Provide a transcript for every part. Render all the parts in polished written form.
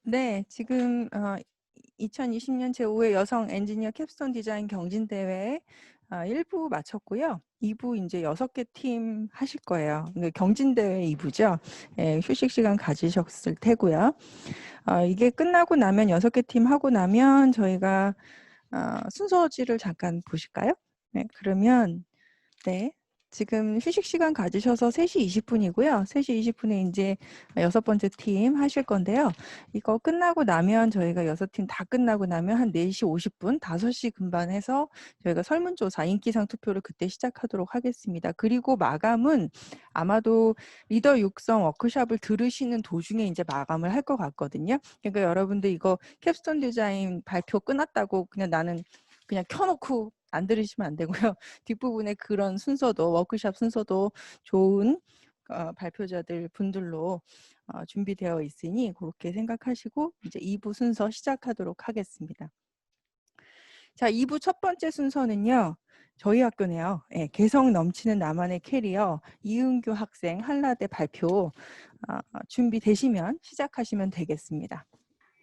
네, 지금 2020년 제5회 여성 엔지니어 캡스톤 디자인 경진대회 1부 마쳤고요. 2부 이제 6개 팀 하실 거예요. 경진대회 2부죠. 예, 휴식 시간 가지셨을 테고요. 이게 끝나고 나면 6개 팀 하고 나면 저희가 순서지를 잠깐 보실까요? 네, 그러면 네. 지금 휴식 시간 가지셔서 3시 20분이고요. 3시 20분에 이제 6번째 팀 하실 건데요. 이거 끝나고 나면 저희가 6팀 다 끝나고 나면 한 4시 50분, 5시 금방 해서 저희가 설문조사, 인기상 투표를 그때 시작하도록 하겠습니다. 그리고 마감은 아마도 리더 육성 워크숍을 들으시는 도중에 이제 마감을 할 것 같거든요. 그러니까 여러분들 이거 캡스톤 디자인 발표 끝났다고 그냥 나는 그냥 켜놓고 안 들으시면 안 되고요. 뒷부분에 그런 순서도 워크숍 순서도 좋은 발표자들 분들로 준비되어 있으니 그렇게 생각하시고 이제 2부 순서 시작하도록 하겠습니다. 자, 2부 첫 번째 순서는요. 저희 학교네요. 예, 개성 넘치는 나만의 캐리어 이은규 학생 한라대 발표 준비되시면 시작하시면 되겠습니다.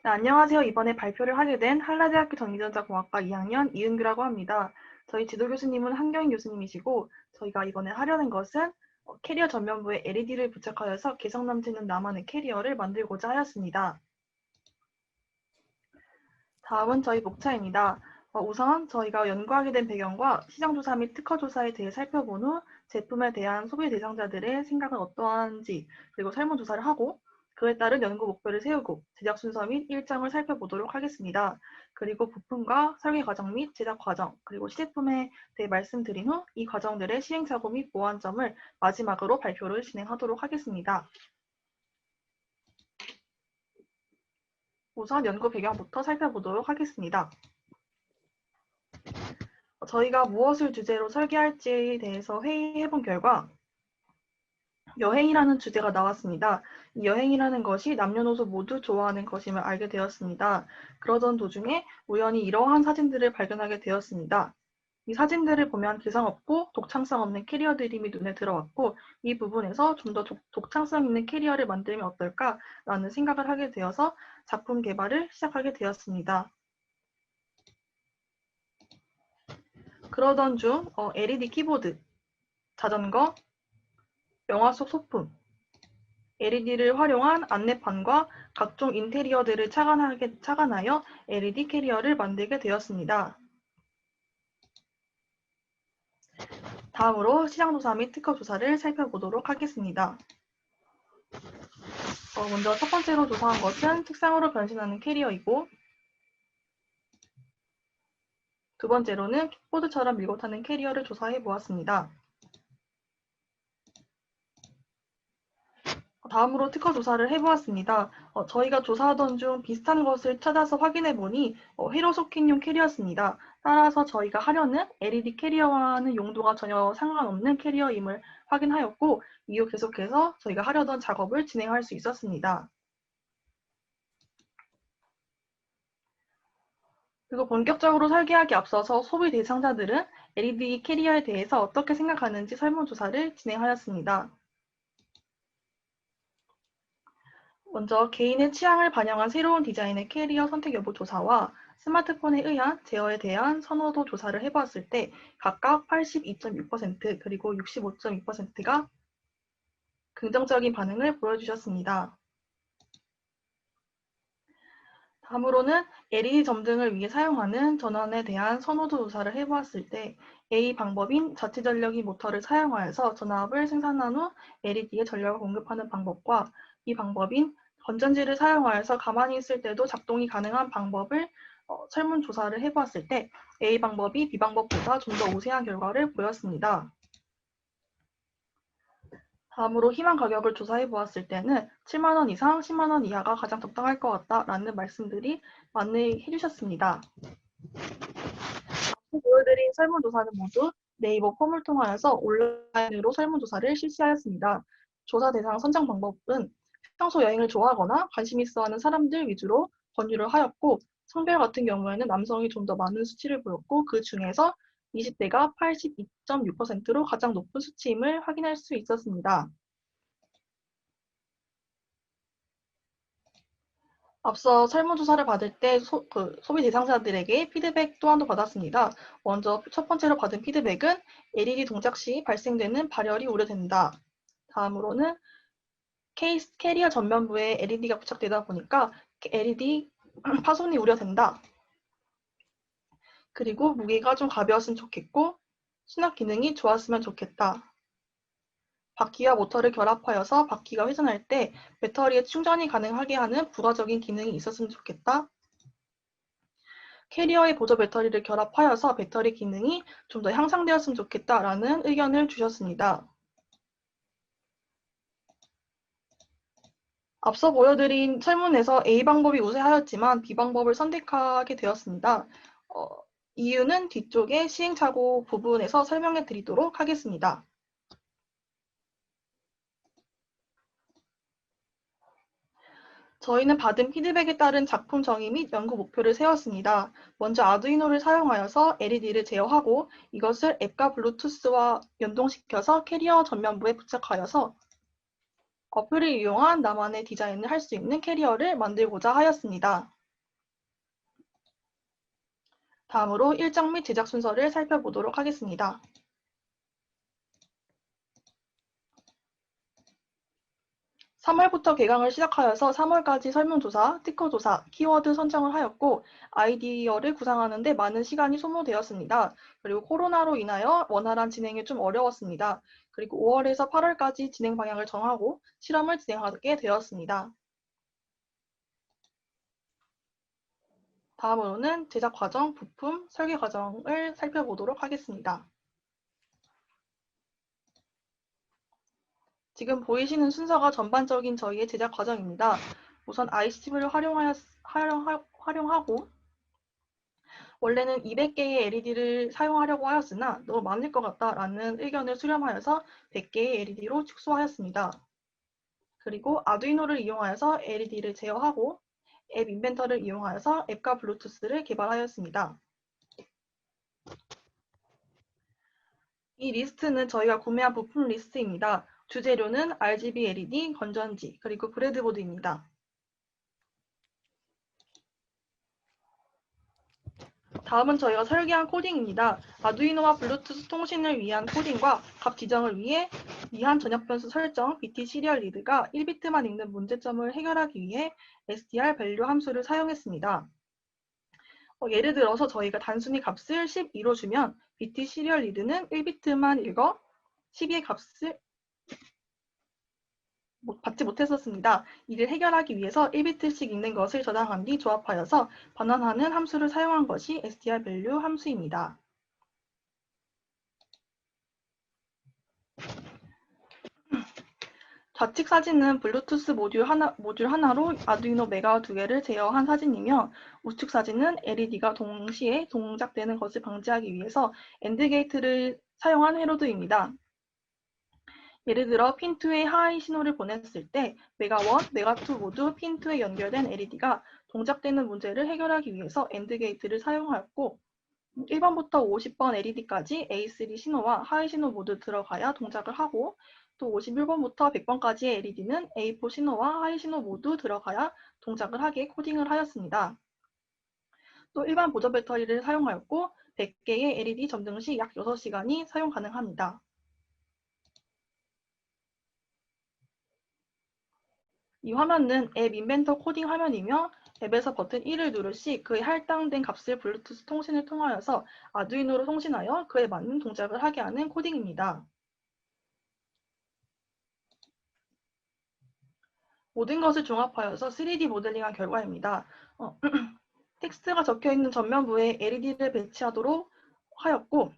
네, 안녕하세요. 이번에 발표를 하게 된 한라대학교 전기전자공학과 2학년 이은규라고 합니다. 저희 지도 교수님은 한경인 교수님이시고 저희가 이번에 하려는 것은 캐리어 전면부에 LED를 부착하여서 개성 넘치는 나만의 캐리어를 만들고자 하였습니다. 다음은 저희 목차입니다. 우선 저희가 연구하게 된 배경과 시장조사 및 특허조사에 대해 살펴본 후 제품에 대한 소비 대상자들의 생각은 어떠한지 그리고 설문조사를 하고 그에 따른 연구 목표를 세우고 제작 순서 및 일정을 살펴보도록 하겠습니다. 그리고 부품과 설계 과정 및 제작 과정 그리고 시제품에 대해 말씀드린 후 이 과정들의 시행착오 및 보완점을 마지막으로 발표를 진행하도록 하겠습니다. 우선 연구 배경부터 살펴보도록 하겠습니다. 저희가 무엇을 주제로 설계할지에 대해서 회의해본 결과 여행이라는 주제가 나왔습니다. 이 여행이라는 것이 남녀노소 모두 좋아하는 것임을 알게 되었습니다. 그러던 도중에 우연히 이러한 사진들을 발견하게 되었습니다. 이 사진들을 보면 개성 없고 독창성 없는 캐리어들이 눈에 들어왔고 이 부분에서 좀 더 독창성 있는 캐리어를 만들면 어떨까라는 생각을 하게 되어서 작품 개발을 시작하게 되었습니다. 그러던 중 LED 키보드, 자전거, 영화 속 소품, LED를 활용한 안내판과 각종 인테리어들을 착안하여 LED 캐리어를 만들게 되었습니다. 다음으로 시장조사 및 특허조사를 살펴보도록 하겠습니다. 먼저 첫 번째로 조사한 것은 책상으로 변신하는 캐리어이고 두 번째로는 킥보드처럼 밀고 타는 캐리어를 조사해 보았습니다. 다음으로 특허 조사를 해보았습니다. 저희가 조사하던 중 비슷한 것을 찾아서 확인해 보니 회로속힌용 캐리어였습니다. 따라서 저희가 하려는 LED 캐리어와는 용도가 전혀 상관없는 캐리어임을 확인하였고 이후 계속해서 저희가 하려던 작업을 진행할 수 있었습니다. 그리고 본격적으로 설계하기 앞서서 소비 대상자들은 LED 캐리어에 대해서 어떻게 생각하는지 설문조사를 진행하였습니다. 먼저 개인의 취향을 반영한 새로운 디자인의 캐리어 선택 여부 조사와 스마트폰에 의한 제어에 대한 선호도 조사를 해보았을 때 각각 82.6% 그리고 65.2%가 긍정적인 반응을 보여주셨습니다. 다음으로는 LED 점등을 위해 사용하는 전원에 대한 선호도 조사를 해보았을 때 A 방법인 자체 전력이 모터를 사용하여서 전압을 생산한 후 LED에 전력을 공급하는 방법과 B 방법인 건전지를 사용하여서 가만히 있을 때도 작동이 가능한 방법을 설문조사를 해보았을 때 A 방법이 B 방법보다 좀 더 우세한 결과를 보였습니다. 다음으로 희망 가격을 조사해 보았을 때는 7만 원 이상, 10만 원 이하가 가장 적당할 것 같다라는 말씀들이 많이 해주셨습니다. 앞서 보여드린 설문조사는 모두 네이버 폼을 통하여서 온라인으로 설문조사를 실시하였습니다. 조사 대상 선정 방법은 평소 여행을 좋아하거나 관심 있어 하는 사람들 위주로 권유를 하였고 성별 같은 경우에는 남성이 좀 더 많은 수치를 보였고 그 중에서 20대가 82.6%로 가장 높은 수치임을 확인할 수 있었습니다. 앞서 설문조사를 받을 때 소비 대상자들에게 피드백 또한도 받았습니다. 먼저 첫 번째로 받은 피드백은 LED 동작 시 발생되는 발열이 우려된다. 다음으로는 캐리어 전면부에 LED가 부착되다 보니까 LED 파손이 우려된다. 그리고 무게가 좀 가벼웠으면 좋겠고 수납 기능이 좋았으면 좋겠다. 바퀴와 모터를 결합하여서 바퀴가 회전할 때 배터리에 충전이 가능하게 하는 부가적인 기능이 있었으면 좋겠다. 캐리어의 보조 배터리를 결합하여서 배터리 기능이 좀 더 향상되었으면 좋겠다라는 의견을 주셨습니다. 앞서 보여드린 설문에서 A 방법이 우세하였지만 B 방법을 선택하게 되었습니다. 이유는 뒤쪽에 시행착오 부분에서 설명해 드리도록 하겠습니다. 저희는 받은 피드백에 따른 작품 정의 및 연구 목표를 세웠습니다. 먼저 아두이노를 사용하여서 LED를 제어하고 이것을 앱과 블루투스와 연동시켜서 캐리어 전면부에 부착하여서 어플을 이용한 나만의 디자인을 할 수 있는 캐리어를 만들고자 하였습니다. 다음으로 일정 및 제작 순서를 살펴보도록 하겠습니다. 3월부터 개강을 시작하여서 3월까지 설문조사, 특허조사, 키워드 선정을 하였고 아이디어를 구상하는 데 많은 시간이 소모되었습니다. 그리고 코로나로 인하여 원활한 진행이 좀 어려웠습니다. 그리고 5월에서 8월까지 진행 방향을 정하고 실험을 진행하게 되었습니다. 다음으로는 제작 과정, 부품, 설계 과정을 살펴보도록 하겠습니다. 지금 보이시는 순서가 전반적인 저희의 제작 과정입니다. 우선 IC를 활용하고 원래는 200개의 LED를 사용하려고 하였으나 너무 많을 것 같다라는 의견을 수렴하여서 100개의 LED로 축소하였습니다. 그리고 아두이노를 이용하여서 LED를 제어하고 앱 인벤터를 이용하여서 앱과 블루투스를 개발하였습니다. 이 리스트는 저희가 구매한 부품 리스트입니다. 주재료는 RGB LED, 건전지, 그리고 브레드보드입니다. 다음은 저희가 설계한 코딩입니다. 아두이노와 블루투스 통신을 위한 코딩과 값 지정을 위해 미한 전역 변수 설정, BT 시리얼 리드가 1비트만 읽는 문제점을 해결하기 위해 str 밸류 함수를 사용했습니다. 예를 들어서 저희가 단순히 값을 12로 주면 BT 시리얼 리드는 1비트만 읽어 12의 값을 받지 못했었습니다. 이를 해결하기 위해서 1비트씩 읽는 것을 저장한 뒤 조합하여서 반환하는 함수를 사용한 것이 str 밸류 함수입니다. 좌측 사진은 블루투스 모듈 하나로 아두이노 메가 2개를 제어한 사진이며 우측 사진은 LED가 동시에 동작되는 것을 방지하기 위해서 엔드 게이트를 사용한 회로드입니다. 예를 들어 핀2에 하이 신호를 보냈을 때 메가1, 메가2 모두 핀2에 연결된 LED가 동작되는 문제를 해결하기 위해서 엔드 게이트를 사용하였고 1번부터 50번 LED까지 A3 신호와 하이 신호 모두 들어가야 동작을 하고 또 51번부터 100번까지의 LED는 A4 신호와 하이 신호 모두 들어가야 동작을 하게 코딩을 하였습니다. 또 일반 보조 배터리를 사용하였고 100개의 LED 점등 시 약 6시간이 사용 가능합니다. 이 화면은 앱 인벤터 코딩 화면이며 앱에서 버튼 1을 누를 시 그에 할당된 값을 블루투스 통신을 통하여서 아두이노로 통신하여 그에 맞는 동작을 하게 하는 코딩입니다. 모든 것을 종합하여서 3D 모델링한 결과입니다. 텍스트가 적혀있는 전면부에 LED를 배치하도록 하였고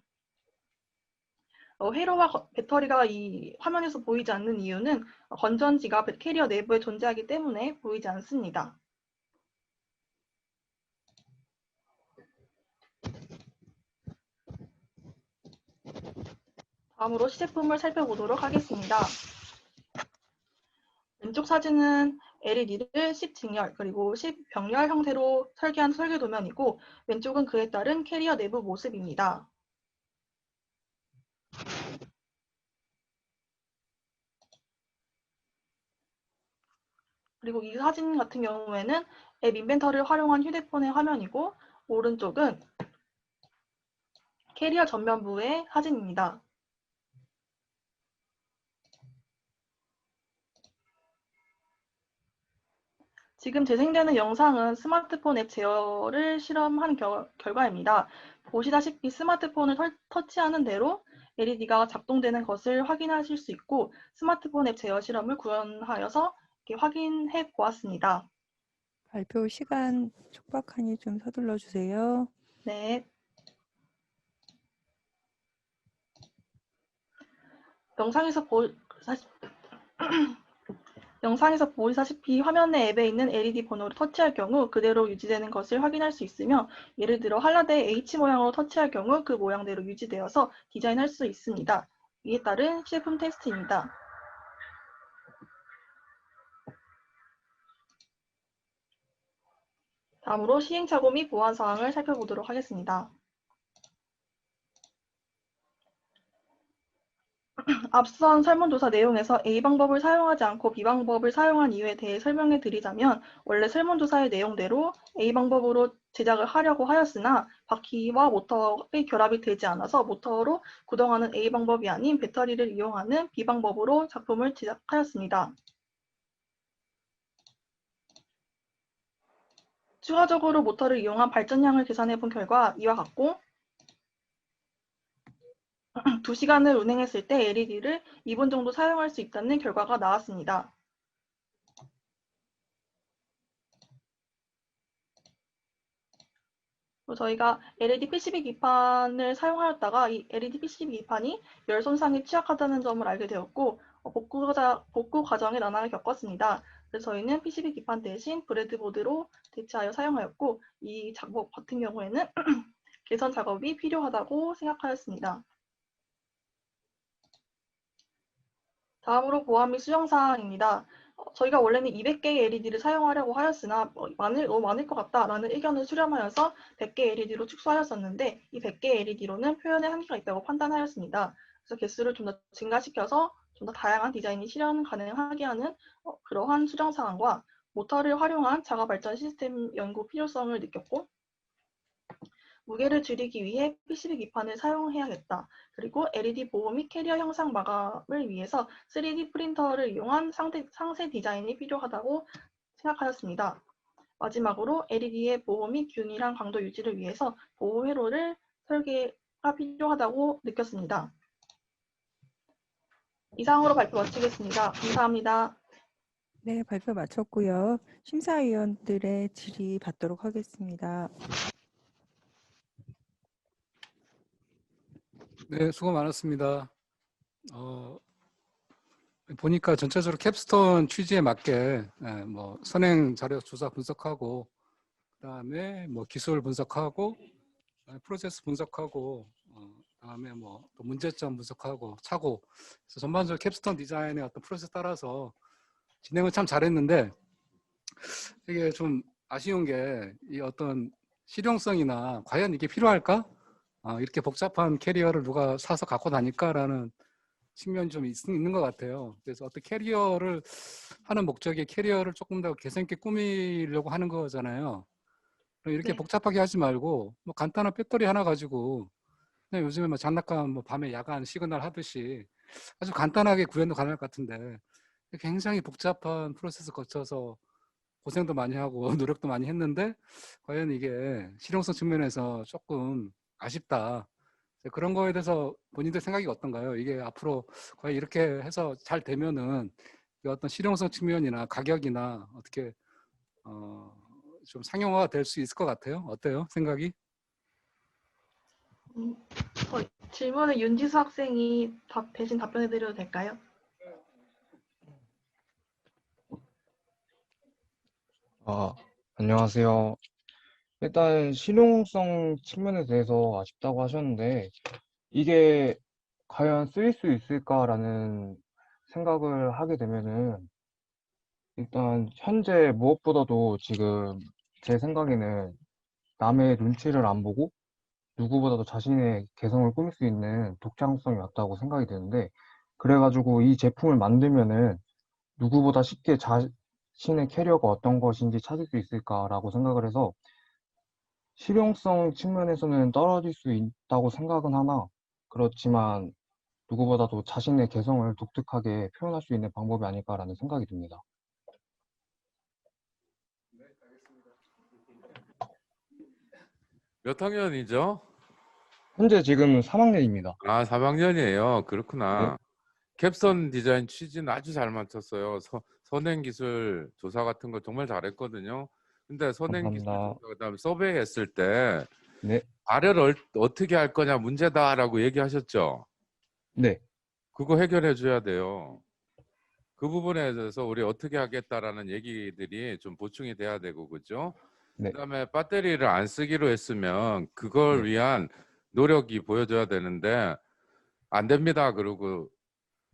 회로와 배터리가 이 화면에서 보이지 않는 이유는 건전지가 캐리어 내부에 존재하기 때문에 보이지 않습니다. 다음으로 시제품을 살펴보도록 하겠습니다. 왼쪽 사진은 LED를 10직렬 그리고 10병렬 형태로 설계한 설계 도면이고 왼쪽은 그에 따른 캐리어 내부 모습입니다. 그리고 이 사진 같은 경우에는 앱 인벤터를 활용한 휴대폰의 화면이고 오른쪽은 캐리어 전면부의 사진입니다. 지금 재생되는 영상은 스마트폰 앱 제어를 실험한 결과입니다. 보시다시피 스마트폰을 터치하는 대로 LED가 작동되는 것을 확인하실 수 있고 스마트폰 앱 제어 실험을 구현하여서 확인해 보았습니다. 발표 시간 촉박하니 좀 서둘러 주세요. 네. 영상에서 보시다시피 화면 내 앱에 있는 LED 번호를 터치할 경우 그대로 유지되는 것을 확인할 수 있으며 예를 들어 한라대 H 모양으로 터치할 경우 그 모양대로 유지되어서 디자인할 수 있습니다. 이에 따른 시제품 테스트입니다. 다음으로 시행착오 및 보안 사항을 살펴보도록 하겠습니다. 앞선 설문조사 내용에서 A 방법을 사용하지 않고 B 방법을 사용한 이유에 대해 설명해 드리자면 원래 설문조사의 내용대로 A 방법으로 제작을 하려고 하였으나 바퀴와 모터의 결합이 되지 않아서 모터로 구동하는 A 방법이 아닌 배터리를 이용하는 B 방법으로 작품을 제작하였습니다. 추가적으로 모터를 이용한 발전량을 계산해 본 결과 이와 같고 2시간을 운행했을 때 LED를 2분 정도 사용할 수 있다는 결과가 나왔습니다. 저희가 LED PCB 기판을 사용하였다가 이 LED PCB 기판이 열 손상에 취약하다는 점을 알게 되었고 복구 과정에 난항을 겪었습니다. 그래서 저희는 PCB 기판 대신 브레드보드로 대체하여 사용하였고 이 작업 같은 경우에는 개선 작업이 필요하다고 생각하였습니다. 다음으로 보안 및 수정 사항입니다. 저희가 원래는 200개의 LED를 사용하려고 하였으나 너무 많을 것 같다라는 의견을 수렴하여서 100개 LED로 축소하였었는데 이 100개 LED로는 표현에 한계가 있다고 판단하였습니다. 그래서 개수를 좀 더 증가시켜서 좀 더 다양한 디자인이 실현 가능하게 하는 그러한 수정 사항과 모터를 활용한 자가 발전 시스템 연구 필요성을 느꼈고 무게를 줄이기 위해 PCB 기판을 사용해야겠다. 그리고 LED 보호 및 캐리어 형상 마감을 위해서 3D 프린터를 이용한 상세 디자인이 필요하다고 생각하였습니다. 마지막으로 LED의 보호 및 균일한 강도 유지를 위해서 보호 회로를 설계가 필요하다고 느꼈습니다. 이상으로 발표 마치겠습니다. 감사합니다. 네, 발표 마쳤고요. 심사위원들의 질의 받도록 하겠습니다. 네, 수고 많았습니다. 보니까 전체적으로 캡스톤 취지에 맞게 뭐 선행 자료 조사 분석하고 그다음에 뭐 기술 분석하고 프로세스 분석하고 그다음에 뭐 또 문제점 분석하고 차고 그래서 전반적으로 캡스톤 디자인의 어떤 프로세스 따라서 진행을 참 잘했는데 이게 좀 아쉬운 게 이 어떤 실용성이나 과연 이게 필요할까? 이렇게 복잡한 캐리어를 누가 사서 갖고 다닐까라는 측면이 좀 있는 것 같아요. 그래서 어떤 캐리어를 하는 목적이 캐리어를 조금 더 개성 있게 꾸미려고 하는 거잖아요. 그럼 이렇게 네. 복잡하게 하지 말고 뭐 간단한 배터리 하나 가지고 그냥 요즘에 뭐 장난감 뭐 밤에 야간 시그널 하듯이 아주 간단하게 구현도 가능할 것 같은데 굉장히 복잡한 프로세스 거쳐서 고생도 많이 하고 노력도 많이 했는데 과연 이게 실용성 측면에서 조금 아쉽다. 그런 거에 대해서 본인들 생각이 어떤가요? 이게 앞으로 과연 이렇게 해서 잘 되면은 어떤 실용성 측면이나 가격이나 어떻게 좀 상용화가 될 수 있을 것 같아요? 어때요? 생각이? 질문을 윤지수 학생이 대신 답변해 드려도 될까요? 안녕하세요. 일단 실용성 측면에 대해서 아쉽다고 하셨는데, 이게 과연 쓰일 수 있을까라는 생각을 하게 되면은, 일단 현재 무엇보다도 지금 제 생각에는 남의 눈치를 안 보고 누구보다도 자신의 개성을 꾸밀 수 있는 독창성이 맞다고 생각이 되는데, 그래가지고 이 제품을 만들면은 누구보다 쉽게 신의 캐리어가 어떤 것인지 찾을 수 있을까라고 생각을 해서 실용성 측면에서는 떨어질 수 있다고 생각은 하나, 그렇지만 누구보다도 자신의 개성을 독특하게 표현할 수 있는 방법이 아닐까라는 생각이 듭니다. 몇 학년이죠? 현재 지금 3학년입니다. 아, 3학년이에요. 네, 그렇구나. 캡스톤 디자인 취지는 아주 잘 맞췄어요. 선행기술 조사 같은 거 정말 잘했거든요. 근데 선행기술 감사합니다. 조사 그다음에 서베이 했을 때 네, 발열을 어떻게 할 거냐 문제다라고 얘기하셨죠. 네, 그거 해결해 줘야 돼요. 그 부분에 대해서 우리 어떻게 하겠다라는 얘기들이 좀 보충이 돼야 되고 그죠? 네, 그다음에 배터리를 안 쓰기로 했으면 그걸 네, 위한 노력이 보여줘야 되는데 안 됩니다. 그러고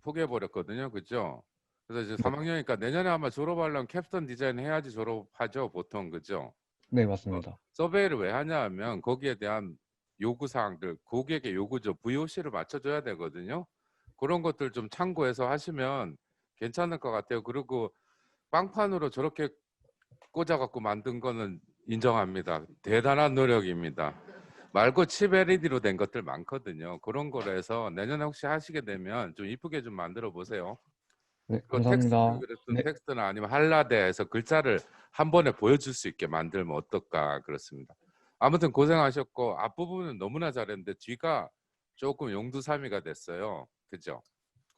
포기해 버렸거든요. 그죠? 그래서 이제 네, 3학년이니까 내년에 아마 졸업하려면 캡스톤 디자인 해야지 졸업하죠. 보통 그죠? 네, 어, 맞습니다. 서베이를 왜 하냐 하면 거기에 대한 요구 사항들, 고객의 요구죠. VOC를 맞춰줘야 되거든요. 그런 것들 좀 참고해서 하시면 괜찮을 것 같아요. 그리고 빵판으로 저렇게 꽂아갖고 만든 거는 인정합니다. 대단한 노력입니다. 말고 칩 LED로 된 것들 많거든요. 그런 거로 해서 내년에 혹시 하시게 되면 좀 이쁘게 좀 만들어 보세요. 네, 그 텍스트 감사합니다. 그랬던 네, 텍스트나 아니면 한라대에서 글자를 한 번에 보여줄 수 있게 만들면 어떨까 그렇습니다. 아무튼 고생하셨고 앞부분은 너무나 잘했는데 뒤가 조금 용두사미가 됐어요. 그죠?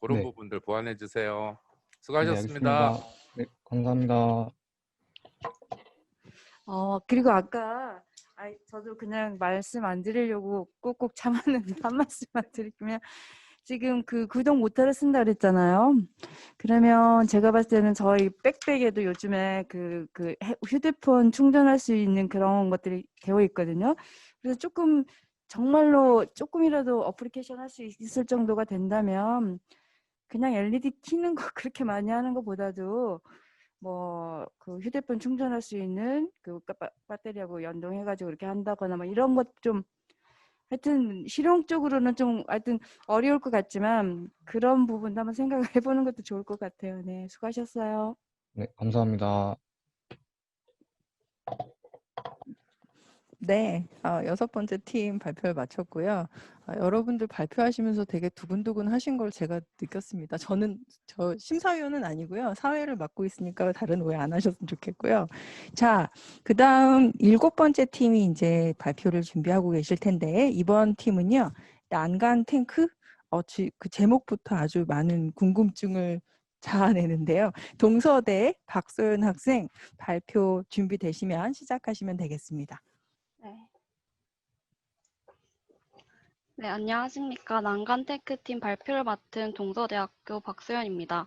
그런 네, 부분들 보완해 주세요. 네, 수고하셨습니다. 알겠습니다. 네, 감사합니다. 그리고 아까 저도 그냥 말씀 안 드리려고 꼭꼭 참았는데 한 말씀만 드리면 지금 그 구독 모터를 쓴다 그랬잖아요. 그러면 제가 봤을 때는 저희 백팩에도 요즘에 휴대폰 충전할 수 있는 그런 것들이 되어 있거든요. 그래서 정말로 조금이라도 어플리케이션 할 수 있을 정도가 된다면 그냥 LED 켜는 거 그렇게 많이 하는 것보다도 그 휴대폰 충전할 수 있는 배터리하고 연동해가지고 이렇게 한다거나 이런 것 좀 하여튼 실용적으로는 좀 하여튼 어려울 것 같지만 그런 부분도 한번 생각을 해보는 것도 좋을 것 같아요. 네, 수고하셨어요. 네, 감사합니다. 네, 6번째 팀 발표를 마쳤고요. 여러분들 발표하시면서 되게 두근두근 하신 걸 제가 느꼈습니다. 저 심사위원은 아니고요. 사회를 맡고 있으니까 다른 오해 안 하셨으면 좋겠고요. 자, 그 다음 7번째 팀이 이제 발표를 준비하고 계실 텐데, 이번 팀은요, 난간 탱크? 그 제목부터 아주 많은 궁금증을 자아내는데요. 동서대 박소연 학생 발표 준비되시면 시작하시면 되겠습니다. 네. 네, 안녕하십니까. 난간테크팀 발표를 맡은 동서대학교 박소연입니다.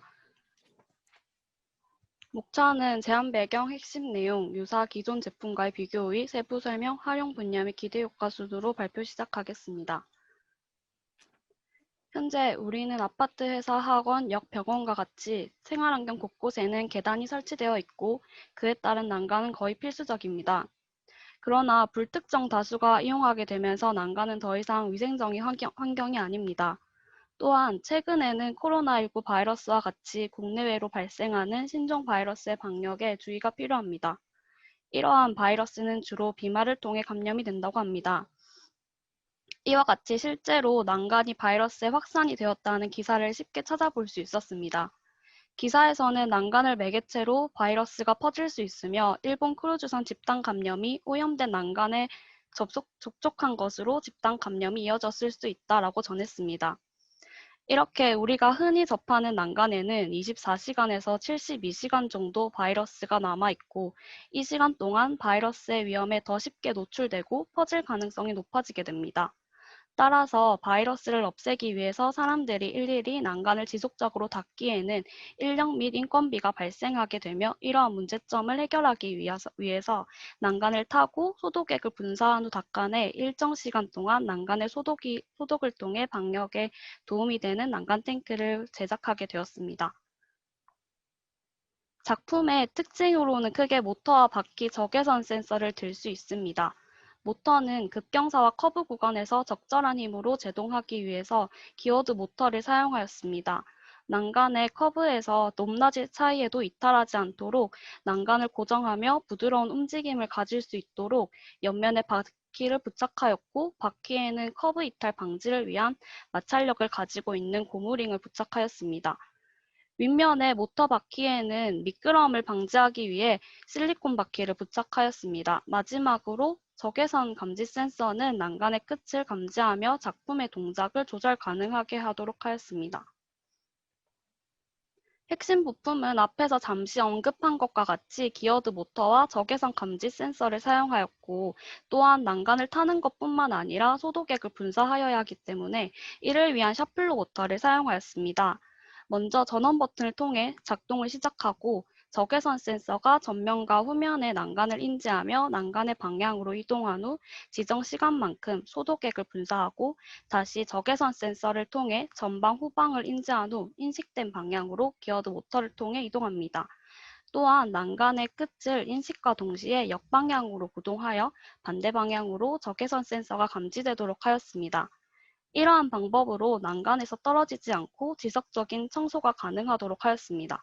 목차는 제한 배경, 핵심 내용, 유사 기존 제품과의 비교 후 세부 설명, 활용 분야 및 기대 효과 순으로 발표 시작하겠습니다. 현재 우리는 아파트, 회사, 학원, 역, 병원과 같이 생활환경 곳곳에는 계단이 설치되어 있고 그에 따른 난간은 거의 필수적입니다. 그러나 불특정 다수가 이용하게 되면서 난간은 더 이상 위생적인 환경이 아닙니다. 또한 최근에는 코로나19 바이러스와 같이 국내외로 발생하는 신종 바이러스의 방역에 주의가 필요합니다. 이러한 바이러스는 주로 비말을 통해 감염이 된다고 합니다. 이와 같이 실제로 난간이 바이러스에 확산이 되었다는 기사를 쉽게 찾아볼 수 있었습니다. 기사에서는 난간을 매개체로 바이러스가 퍼질 수 있으며 일본 크루즈선 집단 감염이 오염된 난간에 접촉한 것으로 집단 감염이 이어졌을 수 있다라고 전했습니다. 이렇게 우리가 흔히 접하는 난간에는 24시간에서 72시간 정도 바이러스가 남아있고 이 시간 동안 바이러스의 위험에 더 쉽게 노출되고 퍼질 가능성이 높아지게 됩니다. 따라서 바이러스를 없애기 위해서 사람들이 일일이 난간을 지속적으로 닦기에는 인력 및 인건비가 발생하게 되며 이러한 문제점을 해결하기 위해서 난간을 타고 소독액을 분사한 후 닦아내 일정 시간 동안 난간의 소독을 통해 방역에 도움이 되는 난간 탱크를 제작하게 되었습니다. 작품의 특징으로는 크게 모터와 바퀴 적외선 센서를 들 수 있습니다. 모터는 급경사와 커브 구간에서 적절한 힘으로 제동하기 위해서 기어드 모터를 사용하였습니다. 난간의 커브에서 높낮이 차이에도 이탈하지 않도록 난간을 고정하며 부드러운 움직임을 가질 수 있도록 옆면에 바퀴를 부착하였고, 바퀴에는 커브 이탈 방지를 위한 마찰력을 가지고 있는 고무링을 부착하였습니다. 윗면의 모터 바퀴에는 미끄러움을 방지하기 위해 실리콘 바퀴를 부착하였습니다. 마지막으로 적외선 감지 센서는 난간의 끝을 감지하며 작품의 동작을 조절 가능하게 하도록 하였습니다. 핵심 부품은 앞에서 잠시 언급한 것과 같이 기어드 모터와 적외선 감지 센서를 사용하였고, 또한 난간을 타는 것뿐만 아니라 소독액을 분사하여야 하기 때문에 이를 위한 샤플로 모터를 사용하였습니다. 먼저 전원 버튼을 통해 작동을 시작하고, 적외선 센서가 전면과 후면의 난간을 인지하며 난간의 방향으로 이동한 후 지정 시간만큼 소독액을 분사하고, 다시 적외선 센서를 통해 전방 후방을 인지한 후 인식된 방향으로 기어드 모터를 통해 이동합니다. 또한 난간의 끝을 인식과 동시에 역방향으로 구동하여 반대 방향으로 적외선 센서가 감지되도록 하였습니다. 이러한 방법으로 난간에서 떨어지지 않고 지속적인 청소가 가능하도록 하였습니다.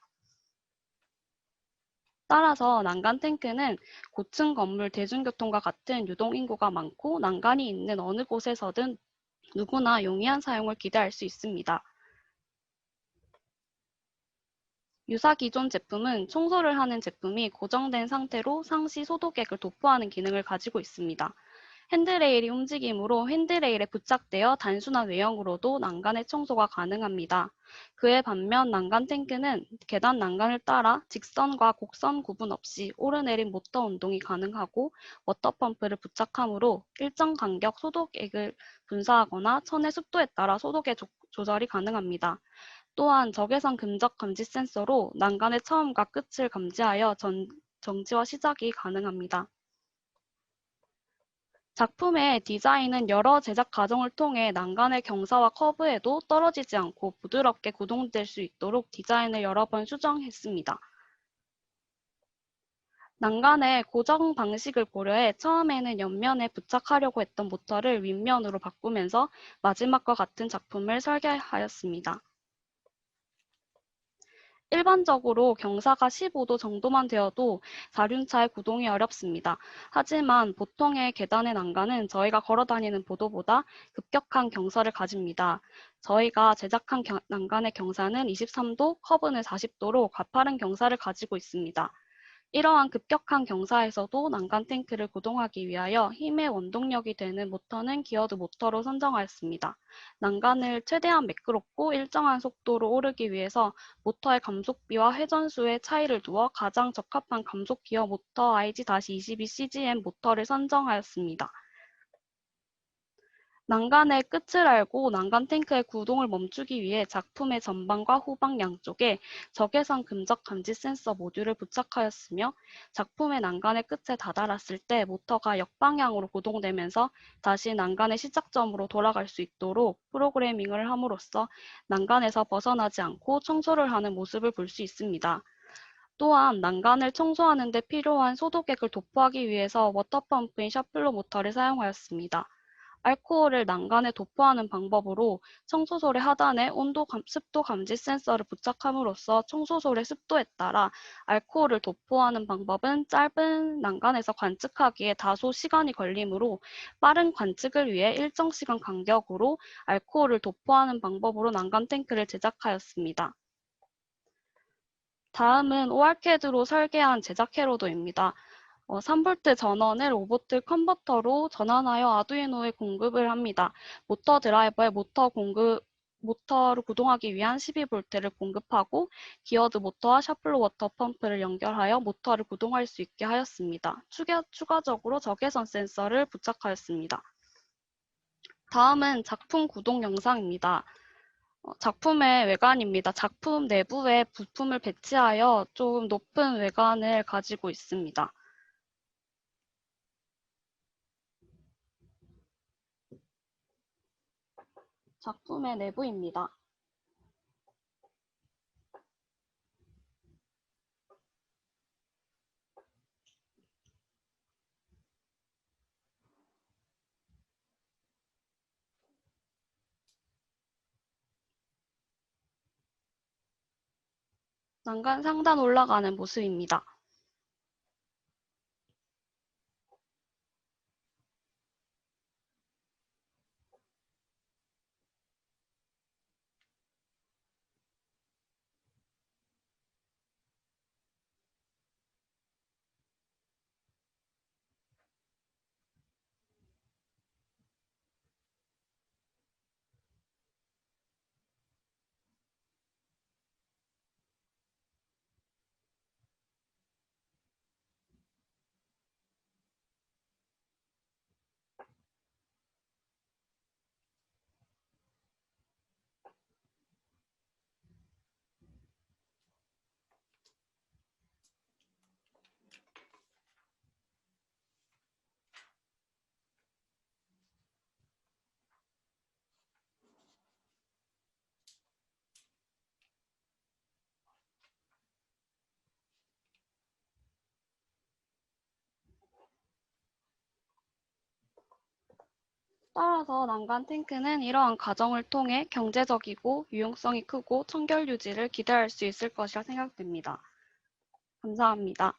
따라서 난간 탱크는 고층 건물 대중교통과 같은 유동인구가 많고 난간이 있는 어느 곳에서든 누구나 용이한 사용을 기대할 수 있습니다. 유사 기존 제품은 청소를 하는 제품이 고정된 상태로 상시 소독액을 도포하는 기능을 가지고 있습니다. 핸드레일이 움직이므로 핸드레일에 부착되어 단순한 외형으로도 난간의 청소가 가능합니다. 그에 반면 난간 탱크는 계단 난간을 따라 직선과 곡선 구분 없이 오르내린 모터 운동이 가능하고 워터펌프를 부착하므로 일정 간격 소독액을 분사하거나 천의 습도에 따라 소독의 조절이 가능합니다. 또한 적외선 금적 감지 센서로 난간의 처음과 끝을 감지하여 정지와 시작이 가능합니다. 작품의 디자인은 여러 제작 과정을 통해 난간의 경사와 커브에도 떨어지지 않고 부드럽게 구동될 수 있도록 디자인을 여러 번 수정했습니다. 난간의 고정 방식을 고려해 처음에는 옆면에 부착하려고 했던 모터를 윗면으로 바꾸면서 마지막과 같은 작품을 설계하였습니다. 일반적으로 경사가 15도 정도만 되어도 4륜차에 구동이 어렵습니다. 하지만 보통의 계단의 난간은 저희가 걸어다니는 보도보다 급격한 경사를 가집니다. 저희가 제작한 난간의 경사는 23도, 커브는 40도로 가파른 경사를 가지고 있습니다. 이러한 급격한 경사에서도 난간 탱크를 구동하기 위하여 힘의 원동력이 되는 모터는 기어드 모터로 선정하였습니다. 난간을 최대한 매끄럽고 일정한 속도로 오르기 위해서 모터의 감속비와 회전수의 차이를 두어 가장 적합한 감속 기어 모터 IG-22CGM 모터를 선정하였습니다. 난간의 끝을 알고 난간 탱크의 구동을 멈추기 위해 작품의 전방과 후방 양쪽에 적외선 금적 감지 센서 모듈을 부착하였으며, 작품의 난간의 끝에 다다랐을 때 모터가 역방향으로 구동되면서 다시 난간의 시작점으로 돌아갈 수 있도록 프로그래밍을 함으로써 난간에서 벗어나지 않고 청소를 하는 모습을 볼 수 있습니다. 또한 난간을 청소하는 데 필요한 소독액을 도포하기 위해서 워터펌프인 샤플로 모터를 사용하였습니다. 알코올을 난간에 도포하는 방법으로 청소솔의 하단에 온도 습도 감지 센서를 부착함으로써 청소솔의 습도에 따라 알코올을 도포하는 방법은 짧은 난간에서 관측하기에 다소 시간이 걸리므로 빠른 관측을 위해 일정 시간 간격으로 알코올을 도포하는 방법으로 난간 탱크를 제작하였습니다. 다음은 ORCAD로 설계한 제작 캐로더입니다. 3V 전원을 5V 컨버터로 전환하여 아두이노에 공급을 합니다. 모터 드라이버에 모터를 구동하기 위한 12V를 공급하고 기어드 모터와 샤플로 워터 펌프를 연결하여 모터를 구동할 수 있게 하였습니다. 추가적으로 적외선 센서를 부착하였습니다. 다음은 작품 구동 영상입니다. 작품의 외관입니다. 작품 내부에 부품을 배치하여 좀 높은 외관을 가지고 있습니다. 작품의 내부입니다. 난간 상단 올라가는 모습입니다. 따라서 난간 탱크는 이러한 과정을 통해 경제적이고 유용성이 크고 청결 유지를 기대할 수 있을 것이라 생각됩니다. 감사합니다.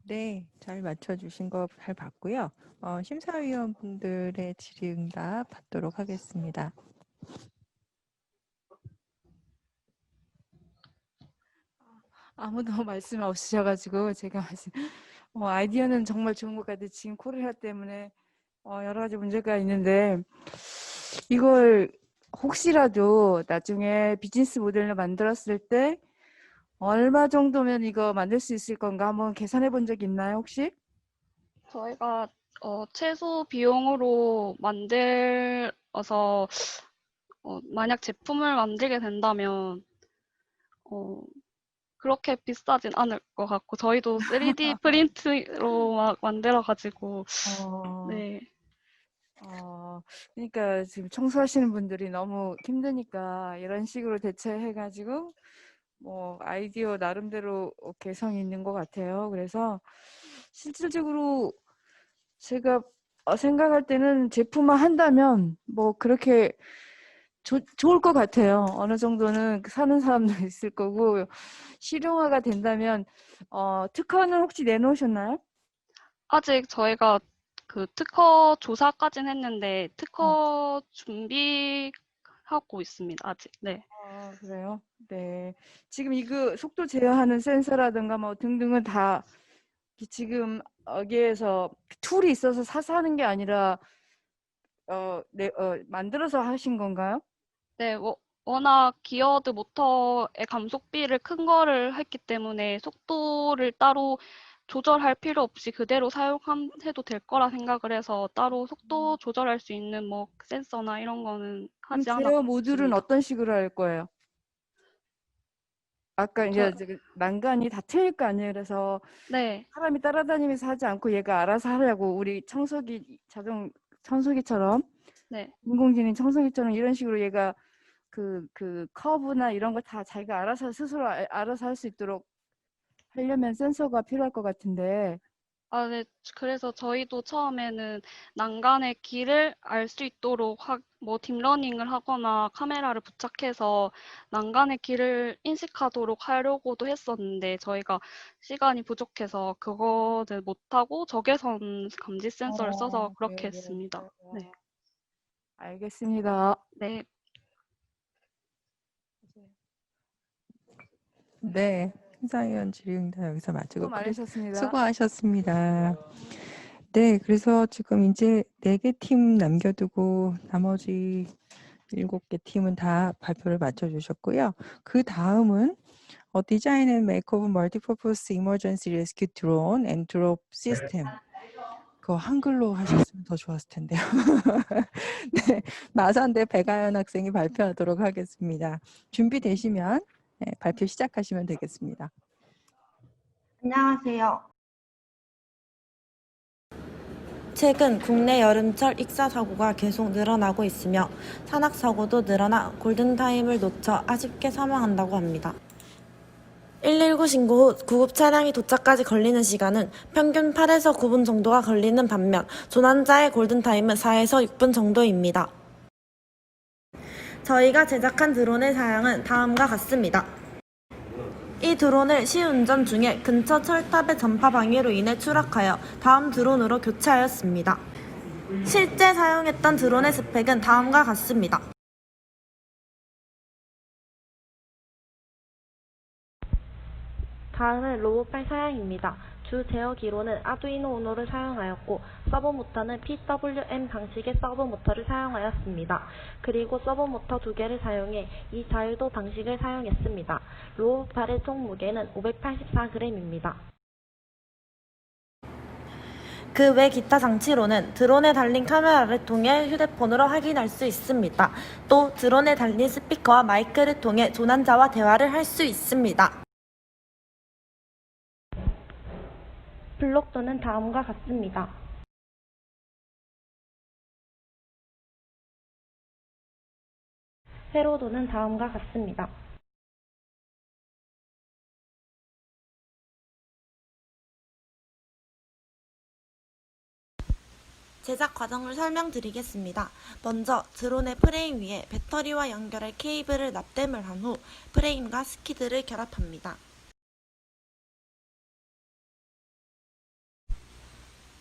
네, 잘 맞춰주신 거 잘 봤고요. 심사위원분들의 질의응답 받도록 하겠습니다. 아무도 말씀 없으셔가지고 제가 아이디어는 정말 좋은 것 같아요. 지금 코로나 때문에 여러 가지 문제가 있는데 이걸 혹시라도 나중에 비즈니스 모델로 만들었을 때 얼마 정도면 이거 만들 수 있을 건가 한번 계산해 본 적 있나요, 혹시? 저희가 최소 비용으로 만들어서 만약 제품을 만들게 된다면 그렇게 비싸진 않을 것 같고 저희도 3D 프린트로 막 만들어가지고 네. 그러니까 지금 청소하시는 분들이 너무 힘드니까 이런 식으로 대처해가지고 뭐 아이디어 나름대로 개성이 있는 것 같아요. 그래서 실질적으로 제가 생각할 때는 제품화 한다면 뭐 그렇게 좋을 것 같아요. 어느 정도는 사는 사람도 있을 거고 실용화가 된다면 특허는 혹시 내놓으셨나요? 아직 저희가 그 특허 조사까지는 했는데 특허 준비하고 있습니다. 아직. 네. 그래요? 네. 지금 이거 속도 제어하는 센서라든가 뭐 등등은 다 지금 여기에서 툴이 있어서 사서 하는 게 아니라 만들어서 하신 건가요? 네, 워낙 기어드 모터의 감속비를 큰 거를 했기 때문에 속도를 따로 조절할 필요 없이 그대로 사용해도 될 거라 생각을 해서 따로 속도 조절할 수 있는 뭐 센서나 이런 거는 그럼 하지 제어 모듈은 않았습니다. 어떤 식으로 할 거예요? 아까 이제 난간이 다 틀릴 거 아니에요. 그래서 네, 사람이 따라다니면서 하지 않고 얘가 알아서 하려고 우리 자동 청소기처럼 네. 인공지능 청소기처럼 이런 식으로 얘가 그 커브나 이런 거 다 자기가 알아서 스스로 알아서 할 수 있도록 하려면 센서가 필요할 것 같은데. 네. 그래서 저희도 처음에는 난간의 길을 알 수 있도록 뭐 딥러닝을 하거나 카메라를 부착해서 난간의 길을 인식하도록 하려고도 했었는데 저희가 시간이 부족해서 그거는 못하고 적외선 감지 센서를 써서 그렇게 했습니다. 네. 알겠습니다. 네. 네, 심사위원 질의응답 여기서 마치고 수고 많으셨습니다. 수고하셨습니다. 네, 그래서 지금 이제 4개 팀 남겨두고 나머지 7개 팀은 다 발표를 마쳐주셨고요. 그 다음은 Design and Make of Multipurpose Emergency Rescue Drone and Drop System. 그거 한글로 하셨으면 더 좋았을 텐데요. 네, 마산대 백아연 학생이 발표하도록 하겠습니다. 준비되시면 발표 시작하시면 되겠습니다. 안녕하세요. 최근 국내 여름철 익사 사고가 계속 늘어나고 있으며 산악 사고도 늘어나 골든타임을 놓쳐 아쉽게 사망한다고 합니다. 119 신고 후 구급 차량이 도착까지 걸리는 시간은 평균 8에서 9분 정도가 걸리는 반면 조난자의 골든타임은 4에서 6분 정도입니다. 저희가 제작한 드론의 사양은 다음과 같습니다. 이 드론을 시운전 중에 근처 철탑의 전파 방해로 인해 추락하여 다음 드론으로 교체하였습니다. 실제 사용했던 드론의 스펙은 다음과 같습니다. 다음은 로봇팔 사양입니다. 주 제어기로는 아두이노 우노를 사용하였고 서버모터는 PWM 방식의 서버모터를 사용하였습니다. 그리고 서버모터 2개를 사용해 이 자유도 방식을 사용했습니다. 로봇팔의 총 무게는 584g입니다. 그 외 기타 장치로는 드론에 달린 카메라를 통해 휴대폰으로 확인할 수 있습니다. 또 드론에 달린 스피커와 마이크를 통해 조난자와 대화를 할 수 있습니다. 블록도는 다음과 같습니다. 회로도는 다음과 같습니다. 제작 과정을 설명드리겠습니다. 먼저 드론의 프레임 위에 배터리와 연결할 케이블을 납땜을 한 후 프레임과 스키드를 결합합니다.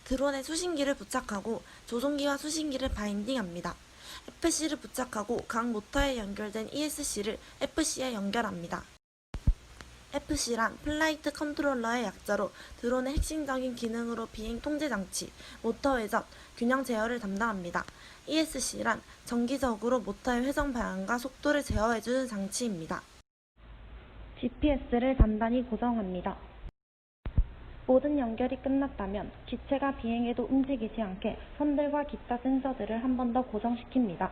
드론에 수신기를 부착하고 조종기와 수신기를 바인딩합니다. FC를 부착하고 각 모터에 연결된 ESC를 FC에 연결합니다. FC란 플라이트 컨트롤러의 약자로 드론의 핵심적인 기능으로 비행 통제 장치, 모터 회전, 균형 제어를 담당합니다. ESC란 정기적으로 모터의 회전 방향과 속도를 제어해주는 장치입니다. GPS를 단단히 고정합니다. 모든 연결이 끝났다면 기체가 비행에도 움직이지 않게 선들과 기타 센서들을 한 번 더 고정시킵니다.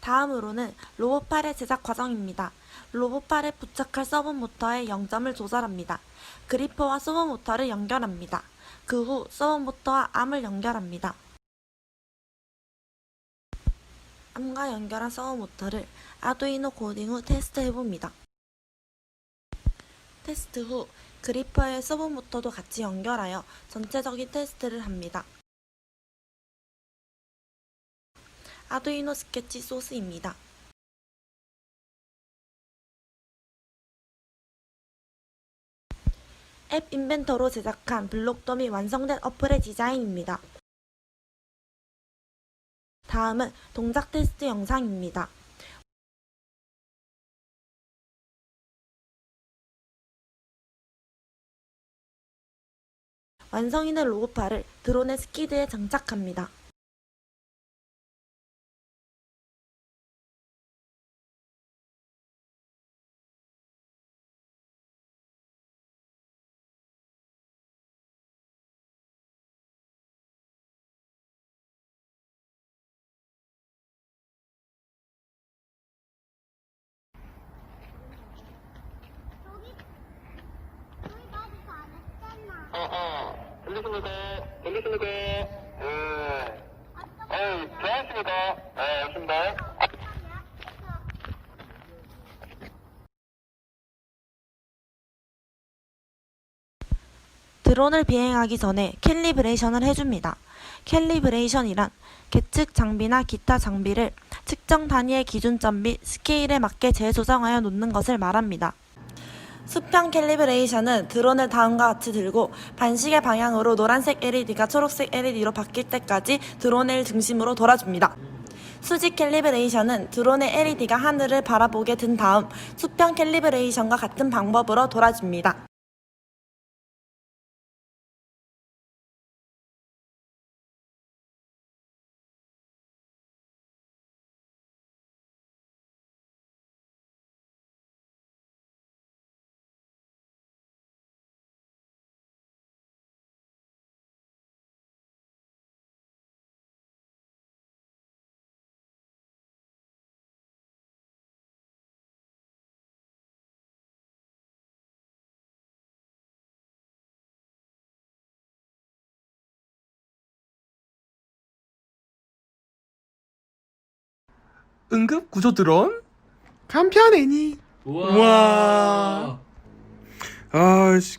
다음으로는 로봇팔의 제작 과정입니다. 로봇팔에 부착할 서브모터의 0점을 조절합니다. 그리퍼와 서브모터를 연결합니다. 그 후 서브모터와 암을 연결합니다. 암과 연결한 서브모터를 아두이노 코딩 후 테스트해봅니다. 테스트 후 그리퍼의 서브모터도 같이 연결하여 전체적인 테스트를 합니다. 아두이노 스케치 소스입니다. 앱 인벤터로 제작한 블록돔이 완성된 어플의 디자인입니다. 다음은 동작 테스트 영상입니다. 완성이 된 로봇팔을 드론의 스키드에 장착합니다. 들리십니까? 좋았습니다. 좋습니다. 드론을 비행하기 전에 캘리브레이션을 해줍니다. 캘리브레이션이란 계측 장비나 기타 장비를 측정 단위의 기준점 및 스케일에 맞게 재조정하여 놓는 것을 말합니다. 수평 캘리브레이션은 드론을 다음과 같이 들고 반시계 방향으로 노란색 LED가 초록색 LED로 바뀔 때까지 드론을 중심으로 돌아줍니다. 수직 캘리브레이션은 드론의 LED가 하늘을 바라보게 든 다음 수평 캘리브레이션과 같은 방법으로 돌아줍니다. 응급 구조 드론 간편 애니. 우와.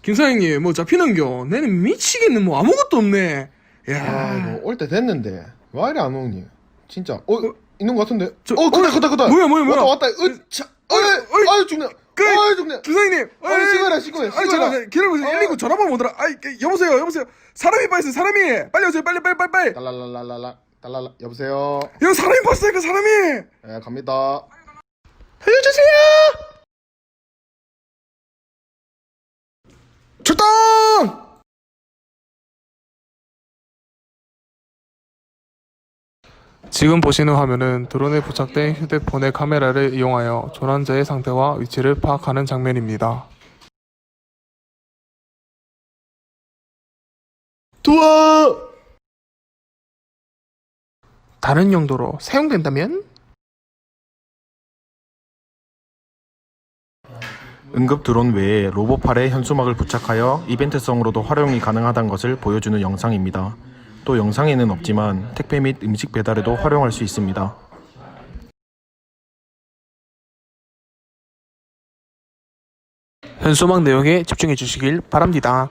김사장님 뭐 잡히는겨? 내는 미치겠네. 뭐 아무것도 없네. 야, 이거 올 때 됐는데 왜 이리 안 오니? 진짜. 있는 것 같은데. 저- 그다. 뭐야? 왔다. 으차. 아유, 죽네. 아유, 죽네. 주사님. 시끄러워. 아니 잠깐 기다려보세요. 119 전화번호 오더라. 여보세요. 사람이 빠졌어요. 사람이. 빨리 오세요. 빨리. 달랄랄랄라. 여보세요. 야 사람이 빠졌다니까 사람이. 네, 갑니다. 알려주세요. 출동. 지금 보시는 화면은 드론에 부착된 휴대폰의 카메라를 이용하여 조난자의 상태와 위치를 파악하는 장면입니다. 도와! 다른 용도로 사용된다면? 응급 드론 외에 로보팔에 현수막을 부착하여 이벤트성으로도 활용이 가능하다는 것을 보여주는 영상입니다. 또 영상에는 없지만 택배 및 음식 배달에도 활용할 수 있습니다. 현수막 내용에 집중해 주시길 바랍니다.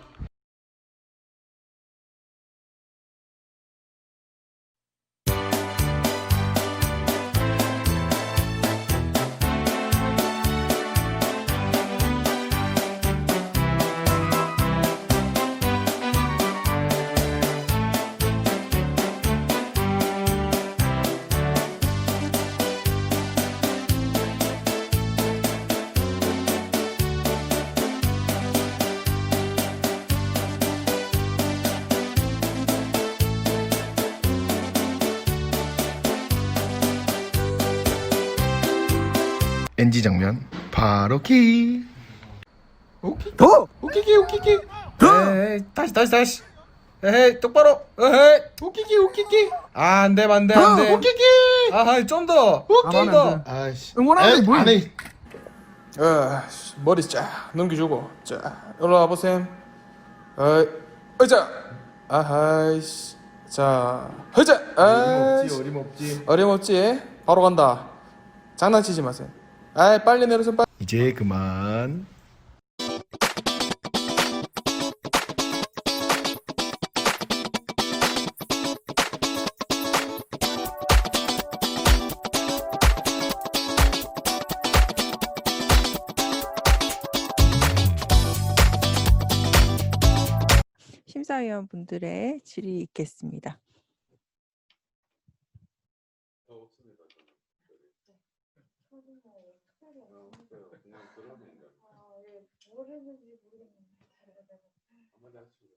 NG 장면 바로 키. 오키키. 에이, 다시. 에이, 똑바로. 에이, 오키키. 아, 안 돼. 오키키. 아, 좀 더. 좀 더. 아이씨. 응원하는데 뭘? 안 해. 머리 쫙 넘겨주고. 자, 일로 와보셈. 의자. 아하이씨. 자, 의자. 어림없지. 바로 간다. 장난치지 마세요. 아이, 빨리 내려서 빨리. 이제 그만. 심사위원분들의 질의 있겠습니다.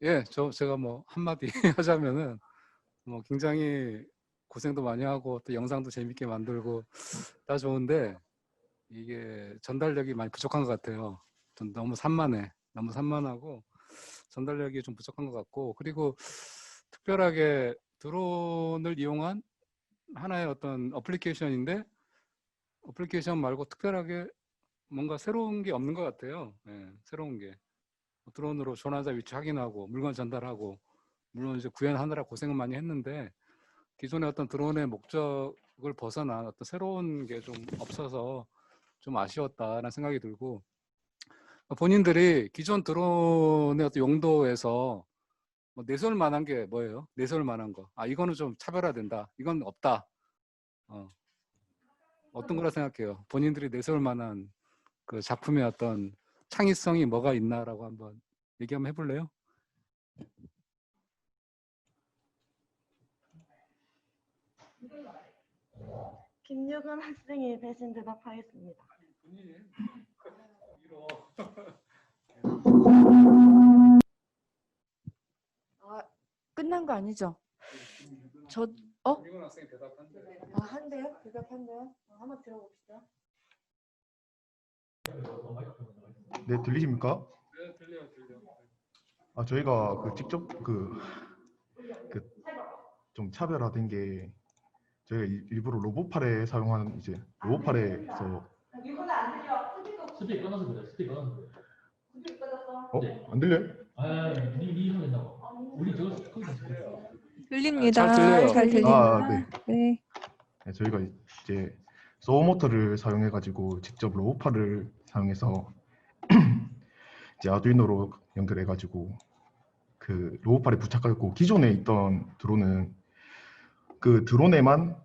예, 제가 뭐 한마디 하자면은 뭐 굉장히 고생도 많이 하고 또 영상도 재밌게 만들고 다 좋은데 이게 전달력이 많이 부족한 것 같아요. 좀 너무 산만하고 전달력이 좀 부족한 것 같고, 그리고 특별하게 드론을 이용한 하나의 어떤 어플리케이션인데 어플리케이션 말고 특별하게 뭔가 새로운 게 없는 것 같아요. 예, 새로운 게. 드론으로 조난자 위치 확인하고 물건 전달하고, 물론 이제 구현하느라 고생은 많이 했는데 기존의 어떤 드론의 목적을 벗어난 어떤 새로운 게 좀 없어서 좀 아쉬웠다라는 생각이 들고, 본인들이 기존 드론의 어떤 용도에서 뭐 내세울 만한 게 뭐예요? 내세울 만한 거. 이거는 좀 차별화된다. 이건 없다. 어떤 거라 생각해요? 본인들이 내세울 만한 그 작품의 어떤 창의성이 뭐가 있나라고 한번 얘기 한번 해볼래요? 김유근 학생이 대신 대답하겠습니다. 끝난 거 아니죠? 김유근 학생이 대답한대. 한대요? 대답한대요? 한번 들어봅시다. 네, 들리십니까? 네, 들려. 저희가 직접 좀 차별화된 게 저희가 일부러 로보팔에 사용하는 이제 로보팔에서 스피커 끊어서 그래. 스피커 끊어서 그래. 안 들려요? 니 하면 된다고. 우리 저거 스피커. 들립니다. 잘 들려요. 잘 들립니다. 네. 네. 네, 저희가 이제 소모터를 사용해가지고 직접 로보팔을 사용해서 이제 아두이노로 연결해가지고 그 로보팔에 부착하고, 기존에 있던 드론은 그 드론에만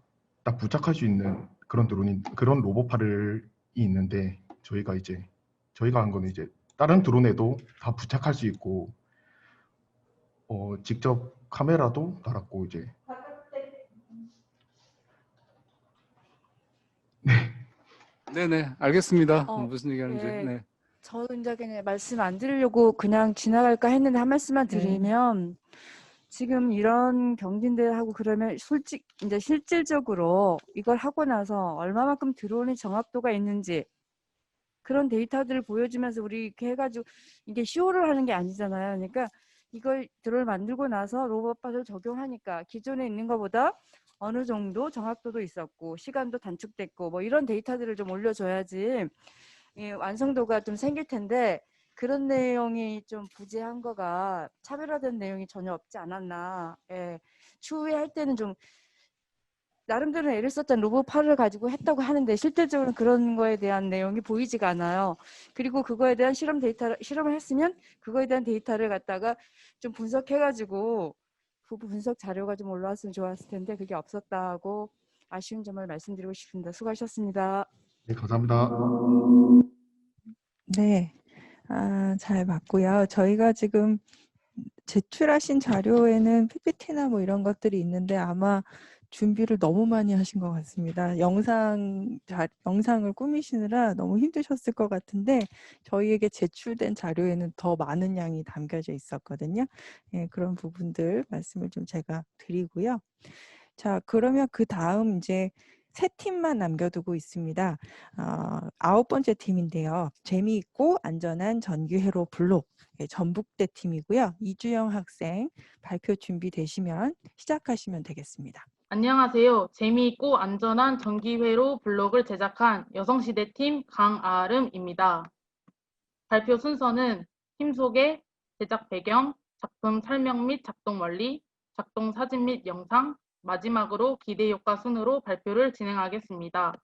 딱 부착할 수 있는 그런 로봇팔이 있는데 저희가 한 거는 이제 다른 드론에도 다 부착할 수 있고 직접 카메라도 달았고 이제 네네, 알겠습니다. 어, 무슨 얘기하는지. 네. 네. 저 이제 그냥 말씀 안 드리려고 그냥 지나갈까 했는데 한 말씀만 네. 드리면 지금 이런 경진대회하고 그러면 이제 실질적으로 이걸 하고 나서 얼마만큼 드론의 정확도가 있는지 그런 데이터들을 보여주면서 우리 이렇게 해가지고 이게 쇼를 하는 게 아니잖아요. 그러니까 이걸 드론을 만들고 나서 로봇팟을 적용하니까 기존에 있는 것보다 어느 정도 정확도도 있었고 시간도 단축됐고 뭐 이런 데이터들을 좀 올려줘야지 완성도가 좀 생길 텐데 그런 내용이 좀 부재한 거가 차별화된 내용이 전혀 없지 않았나. 예. 추후에 할 때는 좀 나름대로 애를 썼던 로봇팔을 가지고 했다고 하는데 실질적으로 그런 거에 대한 내용이 보이지가 않아요. 그리고 그거에 대한 실험을 했으면 그거에 대한 데이터를 갖다가 좀 분석해가지고 그 분석 자료가 좀 올라왔으면 좋았을 텐데 그게 없었다고 아쉬운 점을 말씀드리고 싶습니다. 수고하셨습니다. 네, 감사합니다. 네. 잘 봤고요. 저희가 지금 제출하신 자료에는 PPT나 뭐 이런 것들이 있는데 아마 준비를 너무 많이 하신 것 같습니다. 영상을 꾸미시느라 너무 힘드셨을 것 같은데 저희에게 제출된 자료에는 더 많은 양이 담겨져 있었거든요. 예, 그런 부분들 말씀을 좀 제가 드리고요. 자, 그러면 그 다음 이제 세 팀만 남겨두고 있습니다. 9번째 팀인데요. 재미있고 안전한 전기회로 블록 전북대 팀이고요. 이주영 학생 발표 준비되시면 시작하시면 되겠습니다. 안녕하세요. 재미있고 안전한 전기회로 블록을 제작한 여성시대 팀 강아름입니다. 발표 순서는 팀 소개, 제작 배경, 작품 설명 및 작동 원리, 작동 사진 및 영상, 마지막으로 기대 효과 순으로 발표를 진행하겠습니다.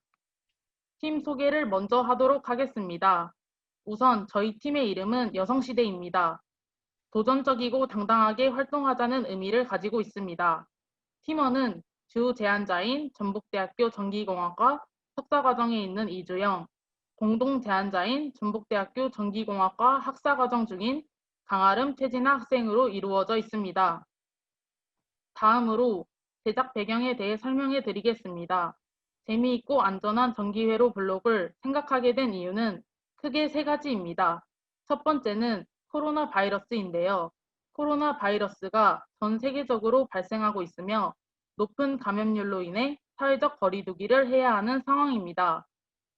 팀 소개를 먼저 하도록 하겠습니다. 우선 저희 팀의 이름은 여성시대입니다. 도전적이고 당당하게 활동하자는 의미를 가지고 있습니다. 팀원은 주 제안자인 전북대학교 전기공학과 석사과정에 있는 이주영, 공동 제안자인 전북대학교 전기공학과 학사과정 중인 강아름 최진아 학생으로 이루어져 있습니다. 다음으로 제작 배경에 대해 설명해 드리겠습니다. 재미있고 안전한 전기회로 블록을 생각하게 된 이유는 크게 세 가지입니다. 첫 번째는 코로나 바이러스인데요. 코로나 바이러스가 전 세계적으로 발생하고 있으며 높은 감염률로 인해 사회적 거리 두기를 해야 하는 상황입니다.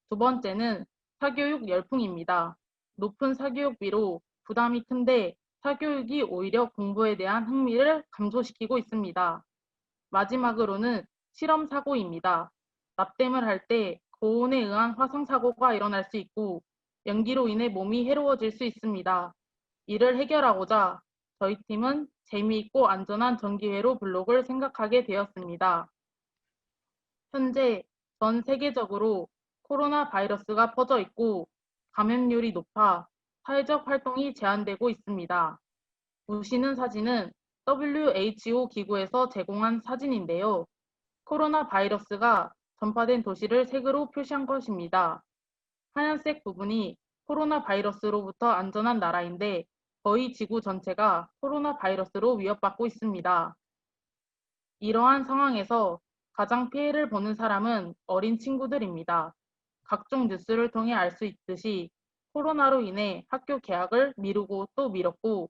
두 번째는 사교육 열풍입니다. 높은 사교육비로 부담이 큰데 사교육이 오히려 공부에 대한 흥미를 감소시키고 있습니다. 마지막으로는 실험 사고입니다. 납땜을 할 때 고온에 의한 화상 사고가 일어날 수 있고 연기로 인해 몸이 해로워질 수 있습니다. 이를 해결하고자 저희 팀은 재미있고 안전한 전기회로 블록을 생각하게 되었습니다. 현재 전 세계적으로 코로나 바이러스가 퍼져 있고 감염률이 높아 사회적 활동이 제한되고 있습니다. 보시는 사진은 WHO 기구에서 제공한 사진인데요. 코로나 바이러스가 전파된 도시를 색으로 표시한 것입니다. 하얀색 부분이 코로나 바이러스로부터 안전한 나라인데 거의 지구 전체가 코로나 바이러스로 위협받고 있습니다. 이러한 상황에서 가장 피해를 보는 사람은 어린 친구들입니다. 각종 뉴스를 통해 알 수 있듯이 코로나로 인해 학교 개학을 미루고 또 미뤘고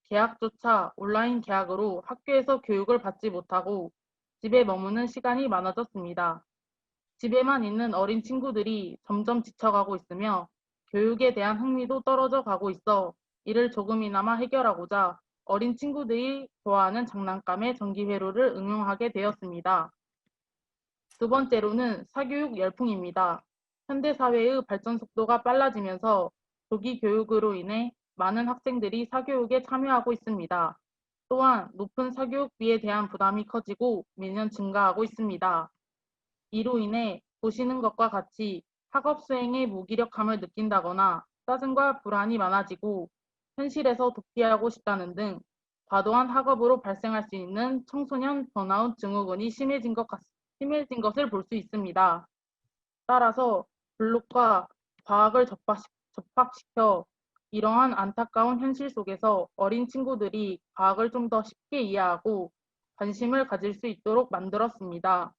개학조차 온라인 개학으로 학교에서 교육을 받지 못하고 집에 머무는 시간이 많아졌습니다. 집에만 있는 어린 친구들이 점점 지쳐가고 있으며 교육에 대한 흥미도 떨어져 가고 있어 이를 조금이나마 해결하고자 어린 친구들이 좋아하는 장난감의 전기회로를 응용하게 되었습니다. 두 번째로는 사교육 열풍입니다. 현대사회의 발전 속도가 빨라지면서 조기 교육으로 인해 많은 학생들이 사교육에 참여하고 있습니다. 또한 높은 사교육비에 대한 부담이 커지고 매년 증가하고 있습니다. 이로 인해 보시는 것과 같이 학업 수행에 무기력함을 느낀다거나 짜증과 불안이 많아지고 현실에서 도피하고 싶다는 등 과도한 학업으로 발생할 수 있는 청소년 번아웃 증후군이 심해진 것 같습니다. 심해진 것을 볼 수 있습니다. 따라서 블록과 과학을 접합시켜 이러한 안타까운 현실 속에서 어린 친구들이 과학을 좀 더 쉽게 이해하고 관심을 가질 수 있도록 만들었습니다.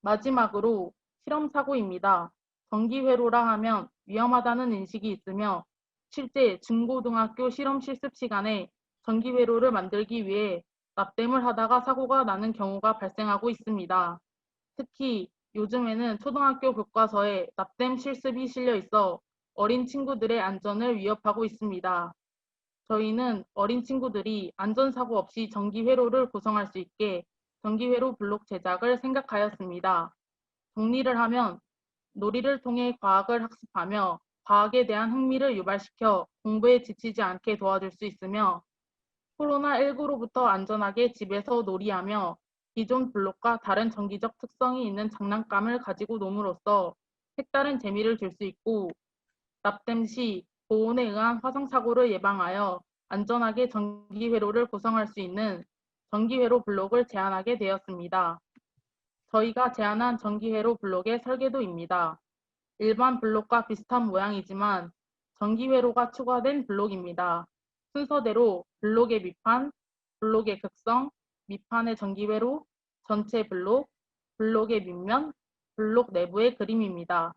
마지막으로 실험 사고입니다. 전기회로라 하면 위험하다는 인식이 있으며 실제 중고등학교 실험 실습 시간에 전기회로를 만들기 위해 납땜을 하다가 사고가 나는 경우가 발생하고 있습니다. 특히 요즘에는 초등학교 교과서에 납땜 실습이 실려 있어 어린 친구들의 안전을 위협하고 있습니다. 저희는 어린 친구들이 안전사고 없이 전기회로를 구성할 수 있게 전기회로 블록 제작을 생각하였습니다. 정리를 하면 놀이를 통해 과학을 학습하며 과학에 대한 흥미를 유발시켜 공부에 지치지 않게 도와줄 수 있으며 코로나19로부터 안전하게 집에서 놀이하며 기존 블록과 다른 전기적 특성이 있는 장난감을 가지고 놈으로써 색다른 재미를 줄 수 있고 납땜 시 고온에 의한 화상사고를 예방하여 안전하게 전기회로를 구성할 수 있는 전기회로 블록을 제안하게 되었습니다. 저희가 제안한 전기회로 블록의 설계도입니다. 일반 블록과 비슷한 모양이지만 전기회로가 추가된 블록입니다. 순서대로 블록의 밑판, 블록의 극성, 밑판의 전기회로, 전체 블록, 블록의 밑면, 블록 내부의 그림입니다.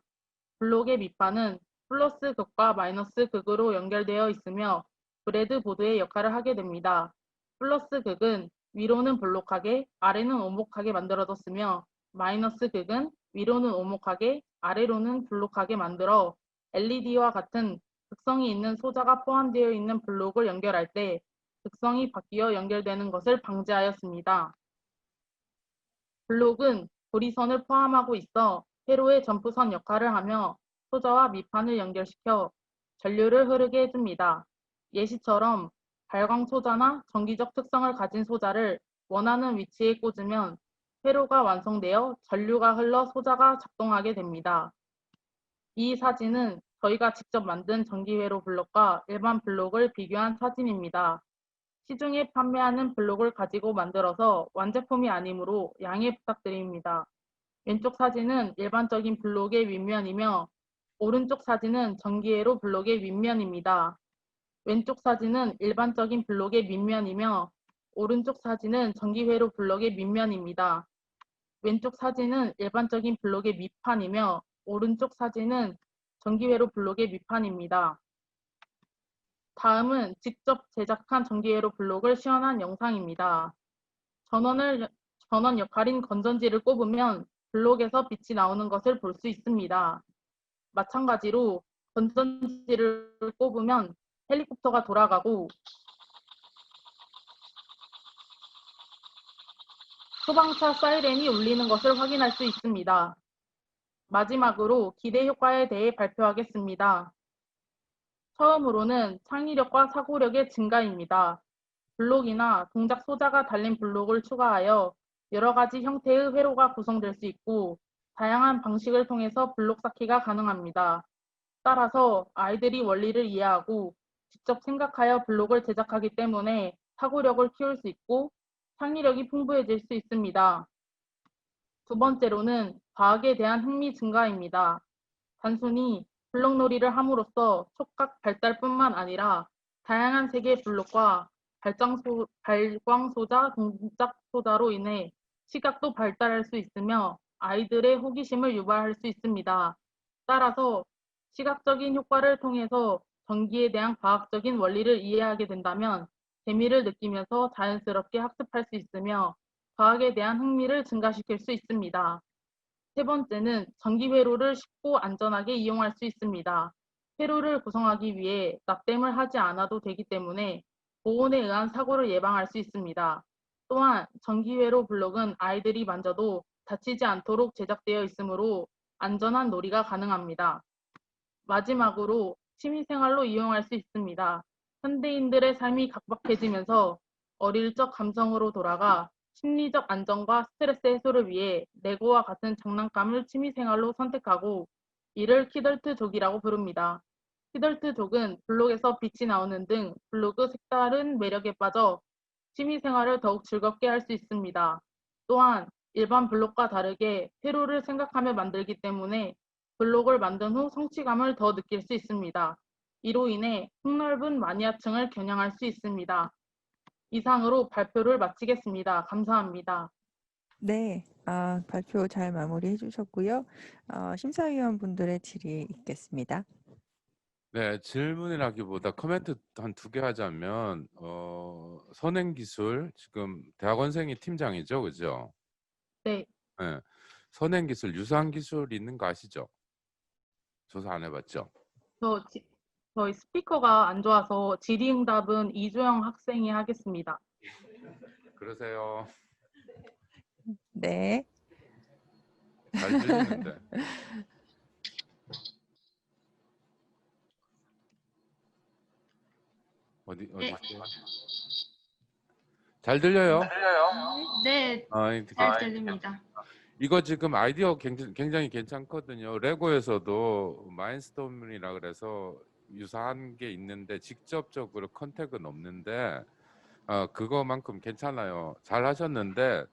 블록의 밑판은 플러스 극과 마이너스 극으로 연결되어 있으며 브레드보드의 역할을 하게 됩니다. 플러스 극은 위로는 볼록하게 아래는 오목하게 만들어졌으며 마이너스 극은 위로는 오목하게 아래로는 볼록하게 만들어 LED와 같은 극성이 있는 소자가 포함되어 있는 블록을 연결할 때 극성이 바뀌어 연결되는 것을 방지하였습니다. 블록은 고리선을 포함하고 있어 회로의 점프선 역할을 하며 소자와 밑판을 연결시켜 전류를 흐르게 해줍니다. 예시처럼 발광 소자나 전기적 특성을 가진 소자를 원하는 위치에 꽂으면 회로가 완성되어 전류가 흘러 소자가 작동하게 됩니다. 이 사진은 저희가 직접 만든 전기회로 블록과 일반 블록을 비교한 사진입니다. 시중에 판매하는 블록을 가지고 만들어서 완제품이 아니므로 양해 부탁드립니다. 왼쪽 사진은 일반적인 블록의 윗면이며 오른쪽 사진은 전기회로 블록의 윗면입니다. 왼쪽 사진은 일반적인 블록의 밑면이며 오른쪽 사진은 전기회로 블록의 밑면입니다. 왼쪽 사진은 일반적인 블록의 밑판이며 오른쪽 사진은 전기회로 블록의 밑판입니다. 다음은 직접 제작한 전기회로 블록을 시연한 영상입니다. 전원 역할인 건전지를 꼽으면 블록에서 빛이 나오는 것을 볼 수 있습니다. 마찬가지로 건전지를 꼽으면 헬리콥터가 돌아가고 소방차 사이렌이 울리는 것을 확인할 수 있습니다. 마지막으로 기대 효과에 대해 발표하겠습니다. 처음으로는 창의력과 사고력의 증가입니다. 블록이나 동작 소자가 달린 블록을 추가하여 여러 가지 형태의 회로가 구성될 수 있고 다양한 방식을 통해서 블록 쌓기가 가능합니다. 따라서 아이들이 원리를 이해하고 직접 생각하여 블록을 제작하기 때문에 사고력을 키울 수 있고 창의력이 풍부해질 수 있습니다. 두 번째로는 과학에 대한 흥미 증가입니다. 단순히 블록놀이를 함으로써 촉각 발달뿐만 아니라 다양한 색의 블록과 발광소자, 동작소자로 인해 시각도 발달할 수 있으며 아이들의 호기심을 유발할 수 있습니다. 따라서 시각적인 효과를 통해서 전기에 대한 과학적인 원리를 이해하게 된다면 재미를 느끼면서 자연스럽게 학습할 수 있으며 과학에 대한 흥미를 증가시킬 수 있습니다. 세 번째는 전기회로를 쉽고 안전하게 이용할 수 있습니다. 회로를 구성하기 위해 납땜을 하지 않아도 되기 때문에 고온에 의한 사고를 예방할 수 있습니다. 또한 전기회로 블록은 아이들이 만져도 다치지 않도록 제작되어 있으므로 안전한 놀이가 가능합니다. 마지막으로 취미생활로 이용할 수 있습니다. 현대인들의 삶이 각박해지면서 어릴 적 감성으로 돌아가 심리적 안정과 스트레스 해소를 위해 레고와 같은 장난감을 취미생활로 선택하고 이를 키덜트족이라고 부릅니다. 키덜트족은 블록에서 빛이 나오는 등 블록의 색다른 매력에 빠져 취미생활을 더욱 즐겁게 할 수 있습니다. 또한 일반 블록과 다르게 회로를 생각하며 만들기 때문에 블록을 만든 후 성취감을 더 느낄 수 있습니다. 이로 인해 폭넓은 마니아층을 겨냥할 수 있습니다. 이상으로 발표를 마치겠습니다. 감사합니다. 네, 발표 잘 마무리해 주셨고요. 심사위원분들의 질의 있겠습니다. 네, 질문이라기보다 코멘트 한 2개 하자면 선행기술 지금 대학원생이 팀장이죠, 그죠? 네, 네, 선행기술 유사한 기술 있는 거 아시죠? 조사 안 해봤죠? 저희 스피커가 안 좋아서 질의응답은 이주영 학생이 하겠습니다. 그러세요. 네. 잘 들리는데. 어디 네. 잘 들려요? 네, 잘 들립니다. 이거 지금 아이디어 굉장히 괜찮거든요. 레고에서도 마인스토머이라 그래서 유사한 게 있는데 직접적으로 컨택은 없는데 그거만큼 괜찮아요. 잘 하셨는데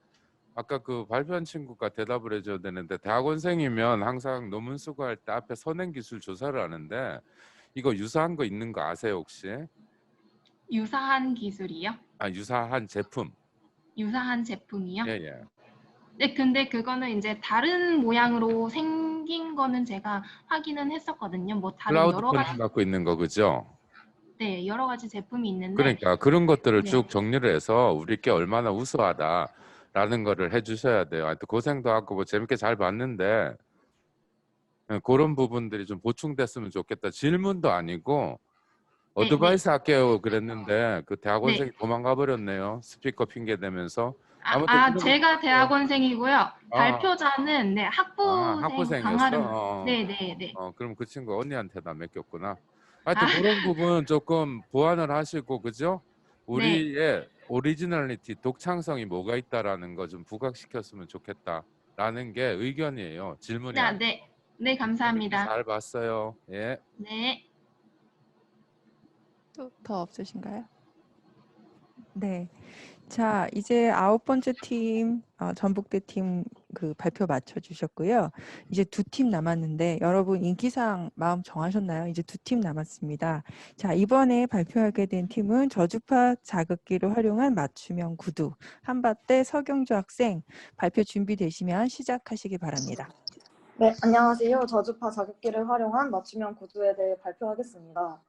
아까 그 발표한 친구가 대답을 해줘야 되는데 대학원생이면 항상 논문 수고할 때 앞에 선행기술 조사를 하는데 이거 유사한 거 있는 거 아세요 혹시? 유사한 기술이요? 유사한 제품. 유사한 제품이요? 예. 네, 근데 그거는 이제 다른 모양으로 생긴 거는 제가 확인은 했었거든요. 뭐 다른 클라우드 여러 가지, 펀딩 갖고 있는 거 그죠? 네, 여러 가지 제품이 있는데, 그러니까 그런 것들을 네. 쭉 정리를 해서 우리께 얼마나 우수하다라는 거를 해주셔야 돼요. 하여튼 고생도 하고 뭐 재밌게 잘 봤는데 그런 부분들이 좀 보충됐으면 좋겠다. 질문도 아니고 어드바이스 할게요 그랬는데 그 대학원생이 도망가 버렸네요. 스피커 핑계 대면서. 아무튼 제가 대학원생이고요. 발표자는 네, 학부생 학부생이었어. 강아름. 네. 그럼 그 친구 언니한테다 맡겼구나. 하여튼 그런 부분 조금 보완을 하시고 그죠? 우리의 오리지널리티, 독창성이 뭐가 있다라는 거 좀 부각시켰으면 좋겠다라는 게 의견이에요. 질문이 아니에요. 네, 감사합니다. 잘 봤어요. 예. 네. 또 더 없으신가요? 네. 자, 이제 9번째 팀, 전북대 팀 그 발표 맞춰주셨고요. 이제 2팀 남았는데 여러분 인기사항 마음 정하셨나요? 이제 2팀 남았습니다. 자, 이번에 발표하게 된 팀은 저주파 자극기를 활용한 맞춤형 구두. 한밭대 서경주 학생 발표 준비되시면 시작하시기 바랍니다. 네, 안녕하세요. 저주파 자극기를 활용한 맞춤형 구두에 대해 발표하겠습니다.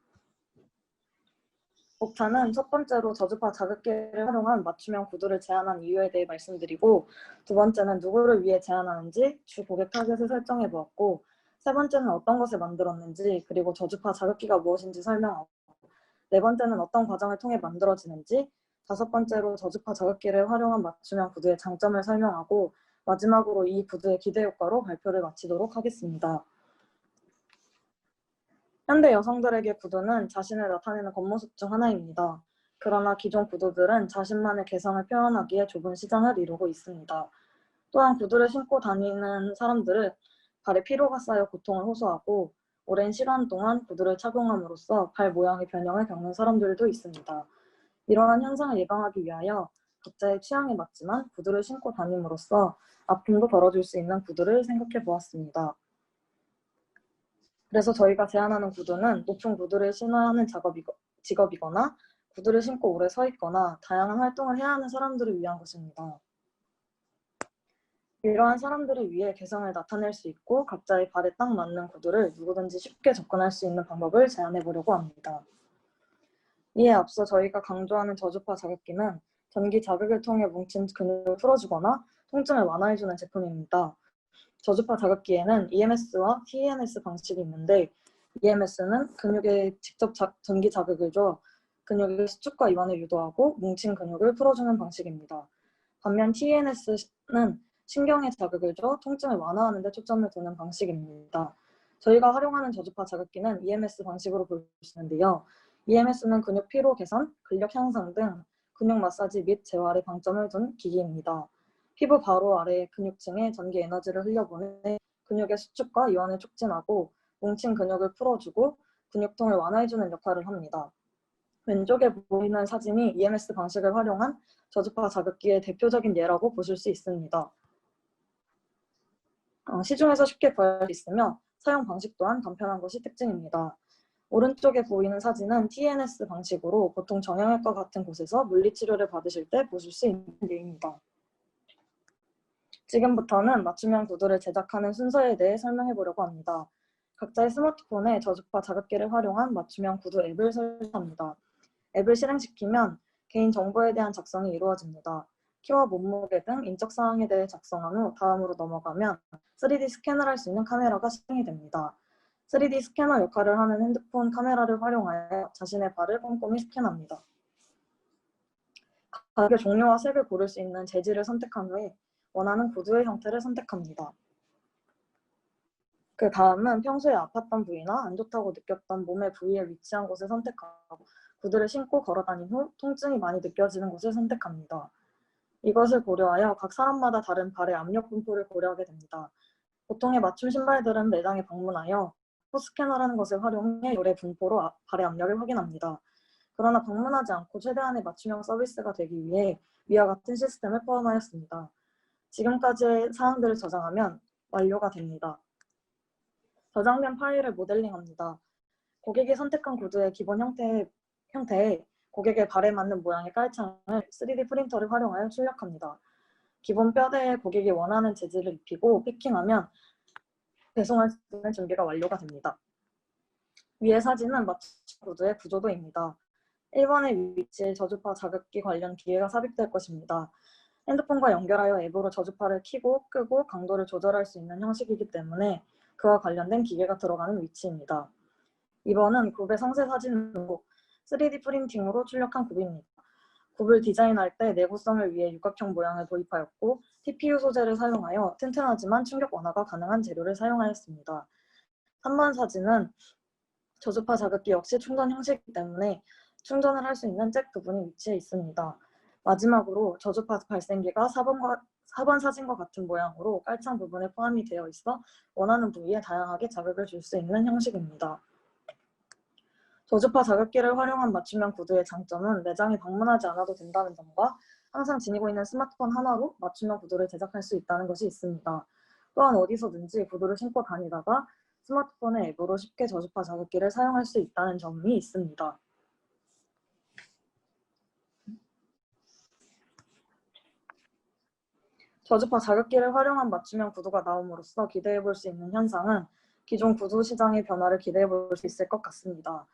목차는 첫 번째로 저주파 자극기를 활용한 맞춤형 구두를 제안한 이유에 대해 말씀드리고, 두 번째는 누구를 위해 제안하는지 주 고객 타겟을 설정해 보았고, 세 번째는 어떤 것을 만들었는지, 그리고 저주파 자극기가 무엇인지 설명하고, 네 번째는 어떤 과정을 통해 만들어지는지, 다섯 번째로 저주파 자극기를 활용한 맞춤형 구두의 장점을 설명하고, 마지막으로 이 구두의 기대 효과로 발표를 마치도록 하겠습니다. 현대 여성들에게 구두는 자신을 나타내는 겉모습 중 하나입니다. 그러나 기존 구두들은 자신만의 개성을 표현하기에 좁은 시장을 이루고 있습니다. 또한 구두를 신고 다니는 사람들은 발에 피로가 쌓여 고통을 호소하고 오랜 시간 동안 구두를 착용함으로써 발 모양의 변형을 겪는 사람들도 있습니다. 이러한 현상을 예방하기 위하여 각자의 취향에 맞지만 구두를 신고 다님으로써 아픔도 덜어줄 수 있는 구두를 생각해 보았습니다. 그래서 저희가 제안하는 구두는 높은 구두를 신어야 하는 직업이거나 구두를 신고 오래 서 있거나 다양한 활동을 해야 하는 사람들을 위한 것입니다. 이러한 사람들을 위해 개성을 나타낼 수 있고 각자의 발에 딱 맞는 구두를 누구든지 쉽게 접근할 수 있는 방법을 제안해 보려고 합니다. 이에 앞서 저희가 강조하는 저주파 자극기는 전기 자극을 통해 뭉친 근육을 풀어주거나 통증을 완화해주는 제품입니다. 저주파 자극기에는 EMS와 TENS 방식이 있는데 EMS는 근육에 직접 전기 자극을 줘 근육의 수축과 이완을 유도하고 뭉친 근육을 풀어주는 방식입니다. 반면 TENS는 신경에 자극을 줘 통증을 완화하는 데 초점을 두는 방식입니다. 저희가 활용하는 저주파 자극기는 EMS 방식으로 볼 수 있는데요. EMS는 근육 피로 개선, 근력 향상 등 근육 마사지 및 재활에 방점을 둔 기기입니다. 피부 바로 아래 근육층에 전기 에너지를 흘려보내 근육의 수축과 이완을 촉진하고 뭉친 근육을 풀어주고 근육통을 완화해주는 역할을 합니다. 왼쪽에 보이는 사진이 EMS 방식을 활용한 저주파 자극기의 대표적인 예라고 보실 수 있습니다. 시중에서 쉽게 구할 수 있으며 사용 방식 또한 간편한 것이 특징입니다. 오른쪽에 보이는 사진은 TNS 방식으로 보통 정형외과 같은 곳에서 물리치료를 받으실 때 보실 수 있는 예입니다. 지금부터는 맞춤형 구두를 제작하는 순서에 대해 설명해 보려고 합니다. 각자의 스마트폰에 저주파 자극기를 활용한 맞춤형 구두 앱을 설치합니다. 앱을 실행시키면 개인 정보에 대한 작성이 이루어집니다. 키와 몸무게 등 인적 사항에 대해 작성한 후 다음으로 넘어가면 3D 스캔을 할 수 있는 카메라가 실행이 됩니다. 3D 스캐너 역할을 하는 핸드폰 카메라를 활용하여 자신의 발을 꼼꼼히 스캔합니다. 가격의 종류와 색을 고를 수 있는 재질을 선택한 후에 원하는 구두의 형태를 선택합니다. 그 다음은 평소에 아팠던 부위나 안 좋다고 느꼈던 몸의 부위에 위치한 곳을 선택하고 구두를 신고 걸어 다닌 후 통증이 많이 느껴지는 곳을 선택합니다. 이것을 고려하여 각 사람마다 다른 발의 압력 분포를 고려하게 됩니다. 보통의 맞춤 신발들은 매장에 방문하여 스캐너라는 것을 활용해 요래 분포로 발의 압력을 확인합니다. 그러나 방문하지 않고 최대한의 맞춤형 서비스가 되기 위해 위와 같은 시스템을 포함하였습니다. 지금까지의 사항들을 저장하면 완료가 됩니다. 저장된 파일을 모델링합니다. 고객이 선택한 구두의 기본 형태에 고객의 발에 맞는 모양의 깔창을 3D 프린터를 활용하여 출력합니다. 기본 뼈대에 고객이 원하는 재질을 입히고 패킹하면 배송할 수 있는 준비가 완료가 됩니다. 위의 사진은 맞춤 구두의 구조도입니다. 1번의 위치에 저주파 자극기 관련 기계가 삽입될 것입니다. 핸드폰과 연결하여 앱으로 저주파를 켜고 끄고 강도를 조절할 수 있는 형식이기 때문에 그와 관련된 기계가 들어가는 위치입니다. 2번은 굽의 상세 사진으로 3D 프린팅으로 출력한 굽입니다. 굽을 디자인할 때 내구성을 위해 육각형 모양을 도입하였고 TPU 소재를 사용하여 튼튼하지만 충격 완화가 가능한 재료를 사용하였습니다. 3번 사진은 저주파 자극기 역시 충전 형식이기 때문에 충전을 할 수 있는 잭 부분이 위치해 있습니다. 마지막으로 저주파 발생기가 4번 사진과 같은 모양으로 깔창 부분에 포함이 되어 있어 원하는 부위에 다양하게 자극을 줄 수 있는 형식입니다. 저주파 자극기를 활용한 맞춤형 구두의 장점은 매장에 방문하지 않아도 된다는 점과 항상 지니고 있는 스마트폰 하나로 맞춤형 구두를 제작할 수 있다는 것이 있습니다. 또한 어디서든지 구두를 신고 다니다가 스마트폰의 앱으로 쉽게 저주파 자극기를 사용할 수 있다는 점이 있습니다. 저주파 자극기를 활용한 맞춤형 구두가 나옴으로써 기대해 볼 수 있는 현상은 기존 구두 시장의 변화를 기대해 볼 수 있을 것 같습니다.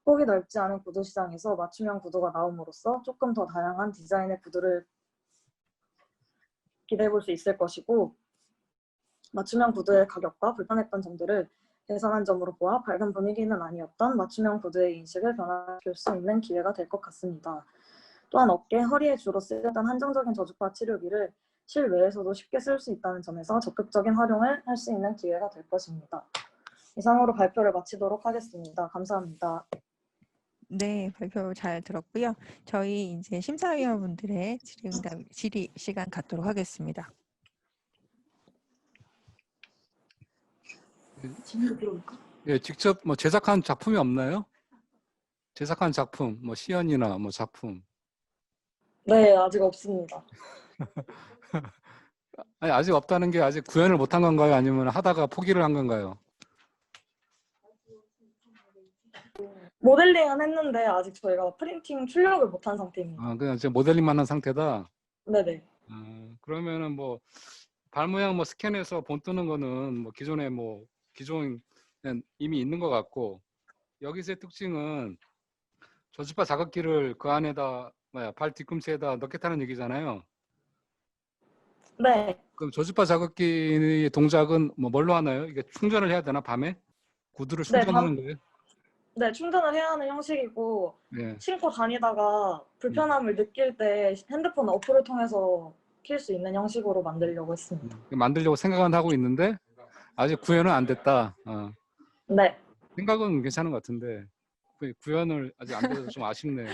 폭이 넓지 않은 구두 시장에서 맞춤형 구두가 나옴으로써 조금 더 다양한 디자인의 구두를 기대해 볼 수 있을 것이고 맞춤형 구두의 가격과 불편했던 점들을 개선한 점으로 보아 밝은 분위기는 아니었던 맞춤형 구두의 인식을 변화시킬 수 있는 기회가 될 것 같습니다. 또한 어깨, 허리에 주로 쓰였던 한정적인 저주파 치료기를 실외에서도 쉽게 쓸 수 있다는 점에서 적극적인 활용을 할 수 있는 기회가 될 것입니다. 이상으로 발표를 마치도록 하겠습니다. 감사합니다. 네, 발표 잘 들었고요. 저희 이제 심사위원분들의 질의 시간 갖도록 하겠습니다. 예, 직접 뭐 제작한 작품이 없나요? 제작한 작품, 뭐 시연이나 뭐 작품. 네, 아직 없습니다. 아니, 아직 없다는 게 아직 구현을 못한 건가요? 아니면 하다가 포기를 한 건가요? 모델링은 했는데 아직 저희가 프린팅 출력을 못한 상태입니다. 아, 그냥 이제 모델링만 한 상태다. 네네. 그러면은 뭐 발 모양 뭐 스캔해서 본 뜨는 거는 뭐 기존에 뭐 기존 이미 있는 것 같고 여기서의 특징은 저주파 자극기를 그 안에다 발 뒤꿈치에다 넣겠다는 얘기잖아요. 네. 그럼 저주파 자극기의 동작은 뭐 뭘로 하나요? 이게 충전을 해야 되나 밤에? 구두를 충전하는 거예요? 네, 충전을 해야 하는 형식이고 네. 신고 다니다가 불편함을 느낄 때 핸드폰 어플을 통해서 킬 수 있는 형식으로 만들려고 했습니다. 만들려고 생각은 하고 있는데 아직 구현은 안 됐다. 네. 생각은 괜찮은 것 같은데 구현을 아직 안 돼서 좀 아쉽네요.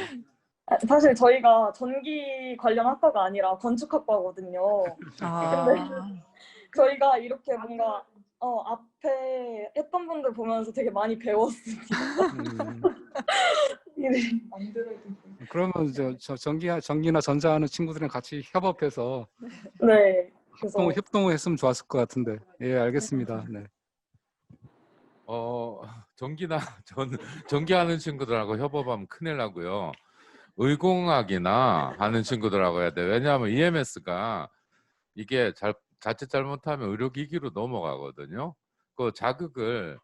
사실 저희가 전기 관련 학과가 아니라 건축학과거든요. 근데 저희가 이렇게 뭔가 앞에 했던 분들 보면서 되게 많이 배웠습니다. 그러면 저 전기나 전자하는 친구들이랑 같이 협업해서 네. 그래서 협동을 했으면 좋았을 것 같은데. 예, 알겠습니다. 네. 전기나 전기하는 친구들하고 협업하면 큰일 나고요. 의공학이나 하는 친구들하고 해야 돼. 왜냐하면 EMS가 이게 자칫 잘못하면 의료기기로 넘어가거든요. 그 자극을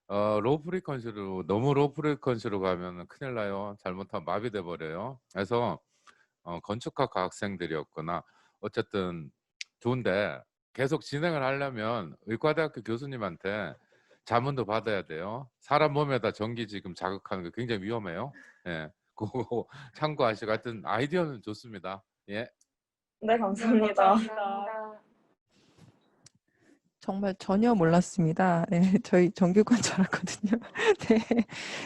로우 프리퀀시로 너무 로우 프리퀀시로 가면 큰일 나요. 잘못하면 마비돼 버려요. 그래서 건축학 학생들이었거나 어쨌든 좋은데 계속 진행을 하려면 의과대학교 교수님한테 자문도 받아야 돼요. 사람 몸에다 전기 지금 자극하는 거 굉장히 위험해요. 예, 그거 참고하시고 하여튼 아이디어는 좋습니다. 예. 네, 감사합니다. 정말 전혀 몰랐습니다. 네, 저희 정규권 줄 알았거든요. 네.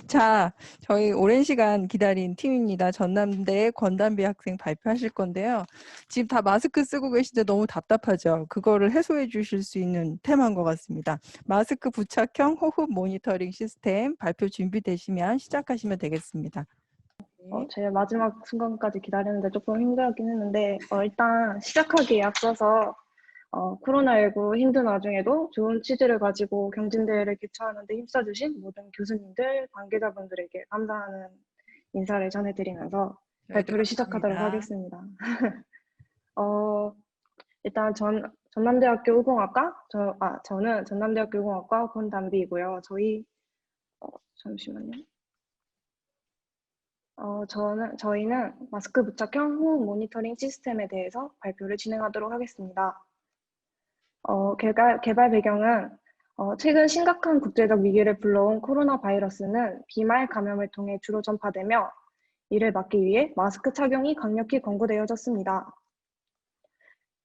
자, 저희 오랜 시간 기다린 팀입니다. 전남대 권단비 학생 발표하실 건데요. 지금 다 마스크 쓰고 계신데 너무 답답하죠? 그거를 해소해 주실 수 있는 테마인 것 같습니다. 마스크 부착형 호흡 모니터링 시스템 발표 준비되시면 시작하시면 되겠습니다. 제가 마지막 순간까지 기다리는데 조금 힘들었긴 했는데 일단 시작하기에 앞서서 코로나19 힘든 와중에도 좋은 취지를 가지고 경진대회를 개최하는 데 힘써주신 모든 교수님들, 관계자분들에게 감사하는 인사를 전해드리면서 발표를 시작하도록 하겠습니다. 일단 전남대학교 의공학과, 저는 전남대학교 의공학과 권단비이고요. 잠시만요. 저희는 마스크 부착형 호흡 모니터링 시스템에 대해서 발표를 진행하도록 하겠습니다. 개발 배경은 최근 심각한 국제적 위기를 불러온 코로나 바이러스는 비말 감염을 통해 주로 전파되며 이를 막기 위해 마스크 착용이 강력히 권고되어졌습니다.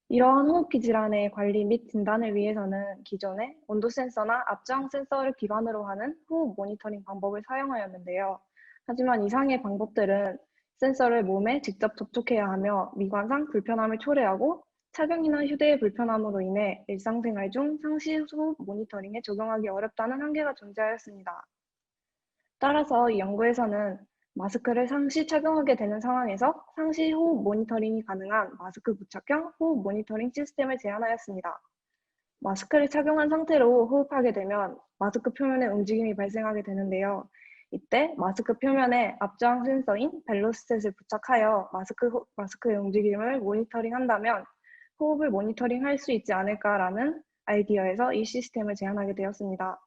이러한 호흡기 질환의 관리 및 진단을 위해서는 기존에 온도 센서나 압저항 센서를 기반으로 하는 호흡 모니터링 방법을 사용하였는데요. 하지만 이상의 방법들은 센서를 몸에 직접 접촉해야 하며 미관상 불편함을 초래하고 착용이나 휴대의 불편함으로 인해 일상생활 중 상시 호흡 모니터링에 적용하기 어렵다는 한계가 존재하였습니다. 따라서 이 연구에서는 마스크를 상시 착용하게 되는 상황에서 상시 호흡 모니터링이 가능한 마스크 부착형 호흡 모니터링 시스템을 제안하였습니다. 마스크를 착용한 상태로 호흡하게 되면 마스크 표면에 움직임이 발생하게 되는데요. 이때 마스크 표면에 압저항 센서인 벨로스탯을 부착하여 마스크의 움직임을 모니터링한다면 호흡을 모니터링할 수 있지 않을까라는 아이디어에서 이 시스템을 제안하게 되었습니다.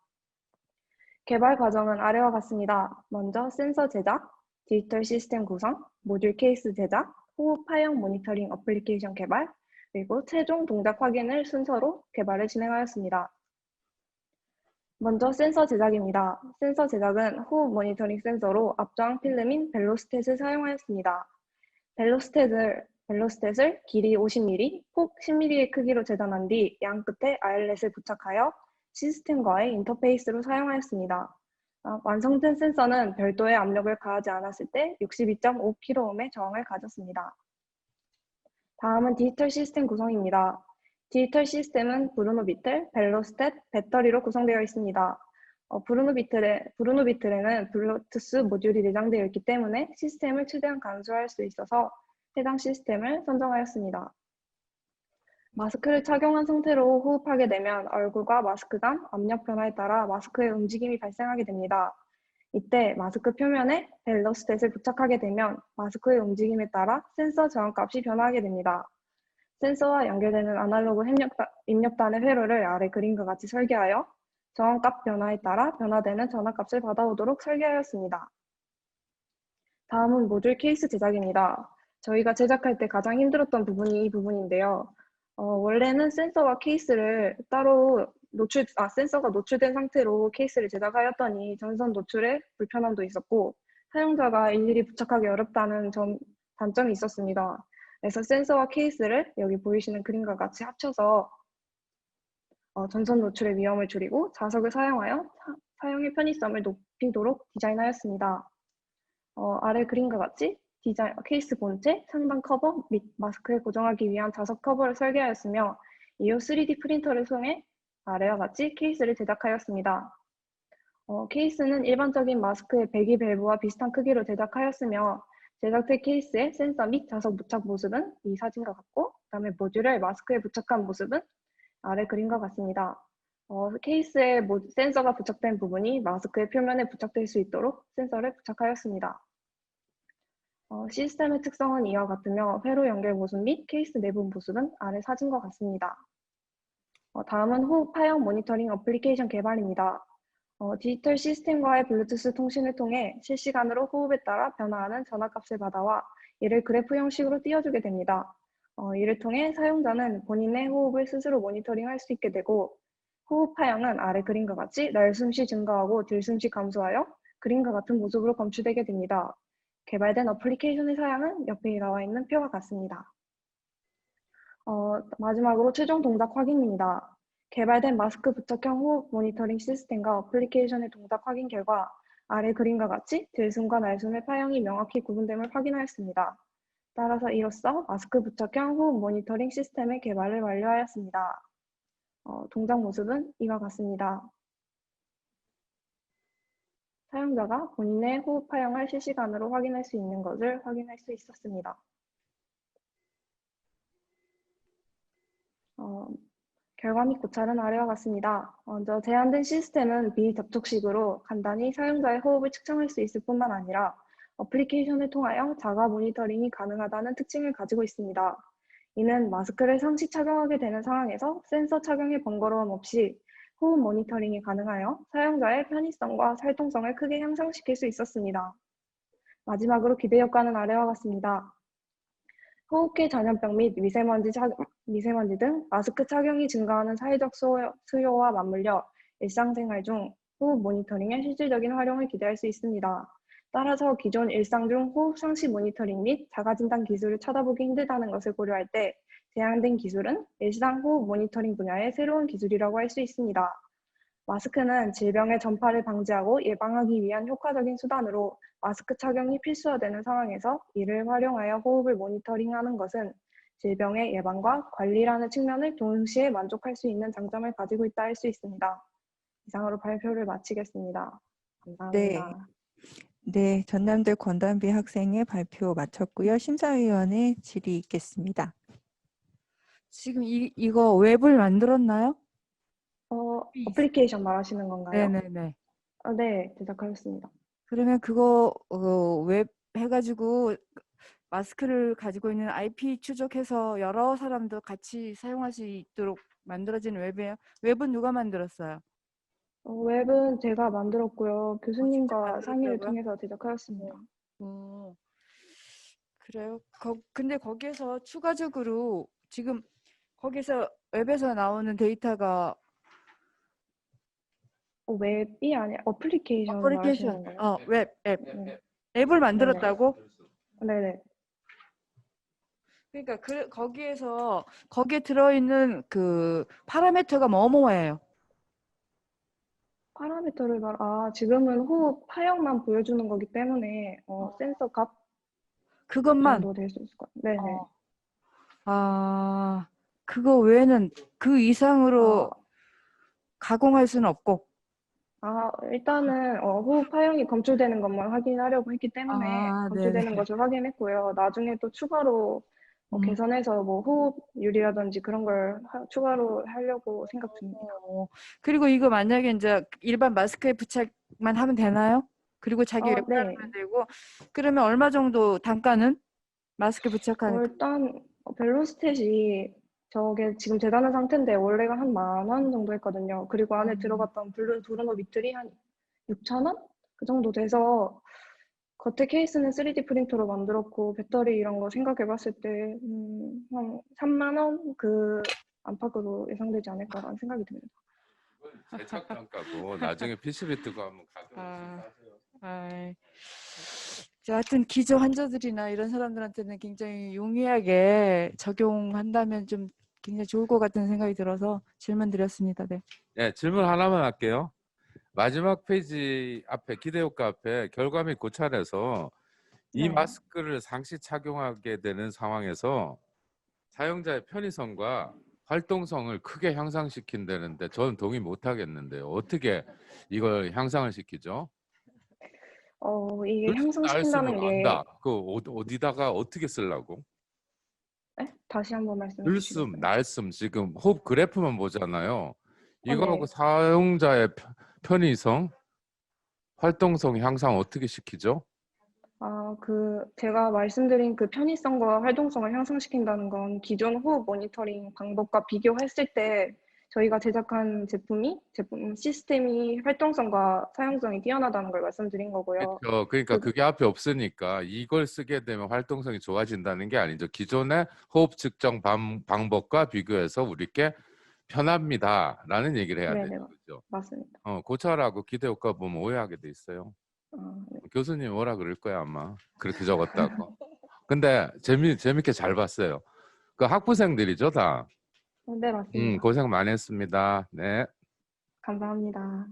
개발 과정은 아래와 같습니다. 먼저 센서 제작, 디지털 시스템 구성, 모듈 케이스 제작, 호흡 파형 모니터링 어플리케이션 개발, 그리고 최종 동작 확인을 순서로 개발을 진행하였습니다. 먼저 센서 제작입니다. 센서 제작은 호흡 모니터링 센서로 압저항 필름인 벨로스탯을 사용하였습니다. 벨로스탯을 길이 50mm, 폭 10mm의 크기로 재단한 뒤 양 끝에 아일렛을 부착하여 시스템과의 인터페이스로 사용하였습니다. 완성된 센서는 별도의 압력을 가하지 않았을 때 62.5kohm의 저항을 가졌습니다. 다음은 디지털 시스템 구성입니다. 디지털 시스템은 브루노 비틀, 벨로스탯, 배터리로 구성되어 있습니다. 브루노 비틀에는 블루투스 모듈이 내장되어 있기 때문에 시스템을 최대한 간소화할 수 있어서 해당 시스템을 선정하였습니다. 마스크를 착용한 상태로 호흡하게 되면 얼굴과 마스크 간 압력 변화에 따라 마스크의 움직임이 발생하게 됩니다. 이때 마스크 표면에 벨로스탯을 부착하게 되면 마스크의 움직임에 따라 센서 저항값이 변화하게 됩니다. 센서와 연결되는 아날로그 입력단의 회로를 아래 그림과 같이 설계하여 저항값 변화에 따라 변화되는 전압값을 받아오도록 설계하였습니다. 다음은 모듈 케이스 제작입니다. 저희가 제작할 때 가장 힘들었던 부분이 이 부분인데요. 원래는 센서와 케이스를 따로 센서가 노출된 상태로 케이스를 제작하였더니 전선 노출에 불편함도 있었고 사용자가 일일이 부착하기 어렵다는 단점이 있었습니다. 그래서 센서와 케이스를 여기 보이시는 그림과 같이 합쳐서 전선 노출의 위험을 줄이고 자석을 사용하여 사용의 편의성을 높이도록 디자인하였습니다. 아래 그림과 같이 케이스 본체, 상단 커버 및 마스크에 고정하기 위한 자석 커버를 설계하였으며 이후 3D 프린터를 통해 아래와 같이 케이스를 제작하였습니다. 케이스는 일반적인 마스크의 배기 밸브와 비슷한 크기로 제작하였으며 제작된 케이스의 센서 및 자석 부착 모습은 이 사진과 같고, 그다음에 모듈을 마스크에 부착한 모습은 아래 그림과 같습니다. 케이스에 센서가 부착된 부분이 마스크의 표면에 부착될 수 있도록 센서를 부착하였습니다. 시스템의 특성은 이와 같으며 회로 연결 모습 및 케이스 내부 모습은 아래 사진과 같습니다. 다음은 호흡 파형 모니터링 어플리케이션 개발입니다. 디지털 시스템과의 블루투스 통신을 통해 실시간으로 호흡에 따라 변화하는 전압값을 받아와 이를 그래프 형식으로 띄워주게 됩니다. 이를 통해 사용자는 본인의 호흡을 스스로 모니터링할 수 있게 되고, 호흡 파형은 아래 그림과 같이 날숨시 증가하고 들숨시 감소하여 그림과 같은 모습으로 검출되게 됩니다. 개발된 어플리케이션의 사양은 옆에 나와 있는 표와 같습니다. 마지막으로 최종 동작 확인입니다. 개발된 마스크 부착형 호흡 모니터링 시스템과 어플리케이션의 동작 확인 결과 아래 그림과 같이 들숨과 날숨의 파형이 명확히 구분됨을 확인하였습니다. 따라서 이로써 마스크 부착형 호흡 모니터링 시스템의 개발을 완료하였습니다. 동작 모습은 이와 같습니다. 사용자가 본인의 호흡 파형을 실시간으로 확인할 수 있는 것을 확인할 수 있었습니다. 결과 및 고찰은 아래와 같습니다. 먼저 제한된 시스템은 비접촉식으로 간단히 사용자의 호흡을 측정할 수 있을 뿐만 아니라 어플리케이션을 통하여 자가 모니터링이 가능하다는 특징을 가지고 있습니다. 이는 마스크를 상시 착용하게 되는 상황에서 센서 착용의 번거로움 없이 호흡 모니터링이 가능하여 사용자의 편의성과 활동성을 크게 향상시킬 수 있었습니다. 마지막으로 기대 효과는 아래와 같습니다. 호흡기 전염병 및 미세먼지 등 마스크 착용이 증가하는 사회적 수요와 맞물려 일상생활 중 호흡 모니터링의 실질적인 활용을 기대할 수 있습니다. 따라서 기존 일상 중 호흡 상시 모니터링 및 자가진단 기술을 찾아보기 힘들다는 것을 고려할 때 제한된 기술은 일상 호흡 모니터링 분야의 새로운 기술이라고 할 수 있습니다. 마스크는 질병의 전파를 방지하고 예방하기 위한 효과적인 수단으로 마스크 착용이 필수화되는 상황에서 이를 활용하여 호흡을 모니터링하는 것은 질병의 예방과 관리라는 측면을 동시에 만족할 수 있는 장점을 가지고 있다 할 수 있습니다. 이상으로 발표를 마치겠습니다. 감사합니다. 네, 전남대 권단비 학생의 발표 마쳤고요. 심사위원의 질의 있겠습니다. 지금 이거 웹을 만들었나요? 어플리케이션 말하시는 건가요? 네네네. 네, 제작하였습니다. 그러면 그거 웹 해가지고 마스크를 가지고 있는 IP 추적해서 여러 사람도 같이 사용할 수 있도록 만들어진 웹이에요. 웹은 누가 만들었어요? 웹은 제가 만들었고요. 교수님과 상의를 만들었다고요? 통해서 제작하였습니다. 그래요? 근데 거기에서 추가적으로 지금 거기서 웹에서 나오는 데이터가 웹이 아니라 어플리케이션 말하시는 건가요? 웹, 앱. 앱을 만들었다고? 네네. 그러니까 거기에 들어있는 그 파라미터가 뭐뭐예요? 파라미터를 지금은 호흡 파형만 보여주는 거기 때문에 센서 값 그것만 정도 될 수 있을 것 같아요. 네네. 그거 외에는 그 이상으로 가공할 수는 없고. 일단은 호흡 파형이 검출되는 것만 확인하려고 했기 때문에 검출되는 네네. 것을 확인했고요. 나중에 또 추가로 개선해서 뭐 호흡율이라든지 그런 걸 추가로 하려고 생각 중입니다. 그리고 이거 만약에 이제 일반 마스크에 부착만 하면 되나요? 그리고 자기 웹하면 되고, 그러면 얼마 정도 단가는 마스크 부착하는? 일단 벨로스탯이 저게 지금 재단한 상태인데 원래가 한 10,000원 정도 했거든요. 그리고 안에 들어갔던 브루노 미틀이 한 6,000원? 그 정도 돼서 겉에 케이스는 3D 프린터로 만들었고 배터리 이런 거 생각해봤을 때 한 30,000원 그 안팎으로 예상되지 않을까라는 생각이 듭니다. 제작 단가고 나중에 PCB 뜨고 하면 가격 하여튼 기저 환자들이나 이런 사람들한테는 굉장히 용이하게 적용한다면 좀 굉장히 좋을 것 같은 생각이 들어서 질문 드렸습니다. 네. 네, 질문 하나만 할게요. 마지막 페이지 앞에 기대효과 앞에 결과 및 고찰에서 이 마스크를 상시 착용하게 되는 상황에서 사용자의 편의성과 활동성을 크게 향상시킨다는데 저는 동의 못 하겠는데요. 어떻게 이걸 향상을 시키죠? 이게 들숨 날숨을 향상시킨다는 게 안다. 그 어디다가 어떻게 쓰려고? 네? 다시 한번 말씀해 들숨, 주시겠어요? 날숨 지금 호흡 그래프만 보잖아요. 이거하고 네. 사용자의 편의성, 활동성 향상 어떻게 시키죠? 제가 말씀드린 그 편의성과 활동성을 향상시킨다는 건 기존 호흡 모니터링 방법과 비교했을 때 저희가 제작한 제품 시스템이 활동성과 사용성이 뛰어나다는 걸 말씀드린 거고요. 그렇죠. 그러니까 그게 앞에 없으니까 이걸 쓰게 되면 활동성이 좋아진다는 게 아니죠. 기존의 호흡 측정 방법과 비교해서 우리께 편합니다라는 얘기를 해야 네네, 되죠. 그죠? 맞습니다. 고찰하고 기대 효과 보면 오해하게 돼 있어요. 네. 교수님 뭐라 그럴 거야 아마 그렇게 적었다고. 근데 재밌게 잘 봤어요. 그 학부생들이죠 다. 네, 맞습니다. 고생 많이 했습니다. 네. 감사합니다.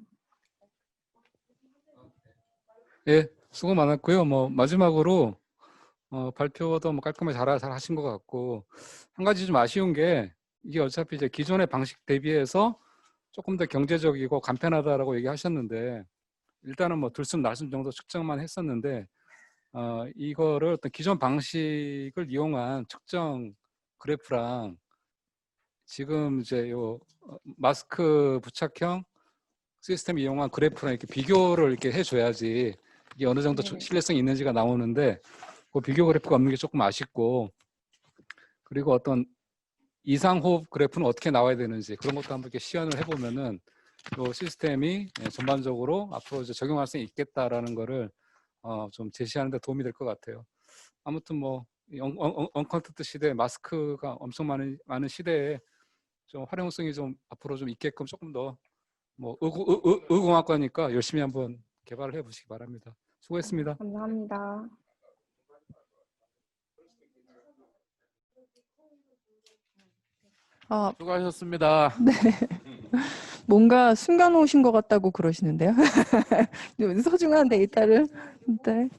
예, 수고 많았고요. 뭐 마지막으로 발표도 뭐 깔끔하게 잘 하신 것 같고, 한 가지 좀 아쉬운 게 이게 어차피 이제 기존의 방식 대비해서 조금 더 경제적이고 간편하다라고 얘기하셨는데, 일단은 뭐 들숨 날숨 정도 측정만 했었는데 이거를 어떤 기존 방식을 이용한 측정 그래프랑 지금 이제 요 마스크 부착형 시스템 이용한 그래프랑 이렇게 비교를 이렇게 해줘야지 이게 어느 정도 네. 신뢰성이 있는지가 나오는데, 그 비교 그래프가 없는 게 조금 아쉽고, 그리고 어떤 이상 호흡 그래프는 어떻게 나와야 되는지 그런 것도 한번 이렇게 시연을 해보면은 이 시스템이 전반적으로 앞으로 이제 적용할 수 있겠다라는 거를 좀 제시하는 데 도움이 될 것 같아요. 아무튼 뭐 언컨택트 시대, 마스크가 엄청 많은 시대에 좀 활용성이 좀 앞으로 좀 있게끔 조금 더 뭐 의공학과니까 열심히 한번 개발을 해보시기 바랍니다. 수고했습니다. 감사합니다. 수고하셨습니다. 네. 뭔가 숨겨놓으신 것 같다고 그러시는데요. 소중한 데이터를. 네.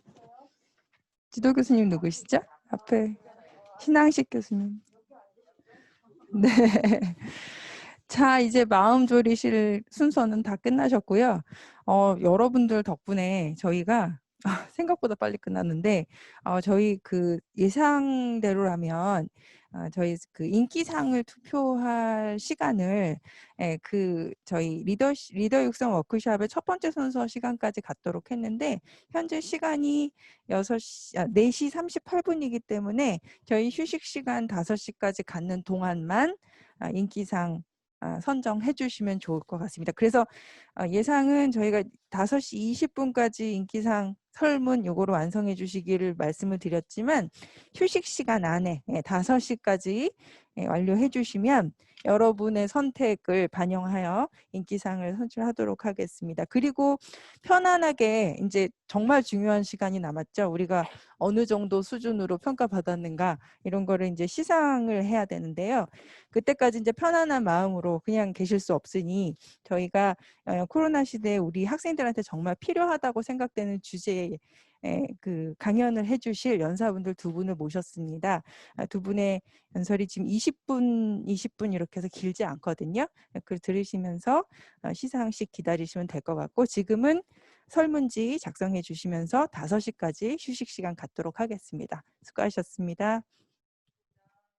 지도 교수님 누구시죠? 앞에 신앙식 교수님. 네. 자, 이제 마음 졸이실 순서는 다 끝나셨고요. 여러분들 덕분에 저희가 생각보다 빨리 끝났는데 저희 그 예상대로라면 저희 그 인기상을 투표할 시간을 그 저희 리더 육성 워크숍의 첫 번째 순서 시간까지 갖도록 했는데, 현재 시간이 4시 38분이기 때문에 저희 휴식 시간 5시까지 갖는 동안만 인기상 선정해 주시면 좋을 것 같습니다. 그래서 예상은 저희가 5시 20분까지 인기상 설문 요거로 완성해 주시기를 말씀을 드렸지만, 휴식 시간 안에 5시까지 완료해 주시면 여러분의 선택을 반영하여 인기상을 선출하도록 하겠습니다. 그리고 편안하게 이제 정말 중요한 시간이 남았죠. 우리가 어느 정도 수준으로 평가받았는가 이런 거를 이제 시상을 해야 되는데요. 그때까지 이제 편안한 마음으로 그냥 계실 수 없으니 저희가 코로나 시대에 우리 학생들한테 정말 필요하다고 생각되는 주제에 그 강연을 해주실 연사분들 2분을 모셨습니다. 2분의 연설이 지금 20분 이렇게 해서 길지 않거든요. 그걸 들으시면서 시상식 기다리시면 될 것 같고, 지금은 설문지 작성해 주시면서 5시까지 휴식 시간 갖도록 하겠습니다. 수고하셨습니다.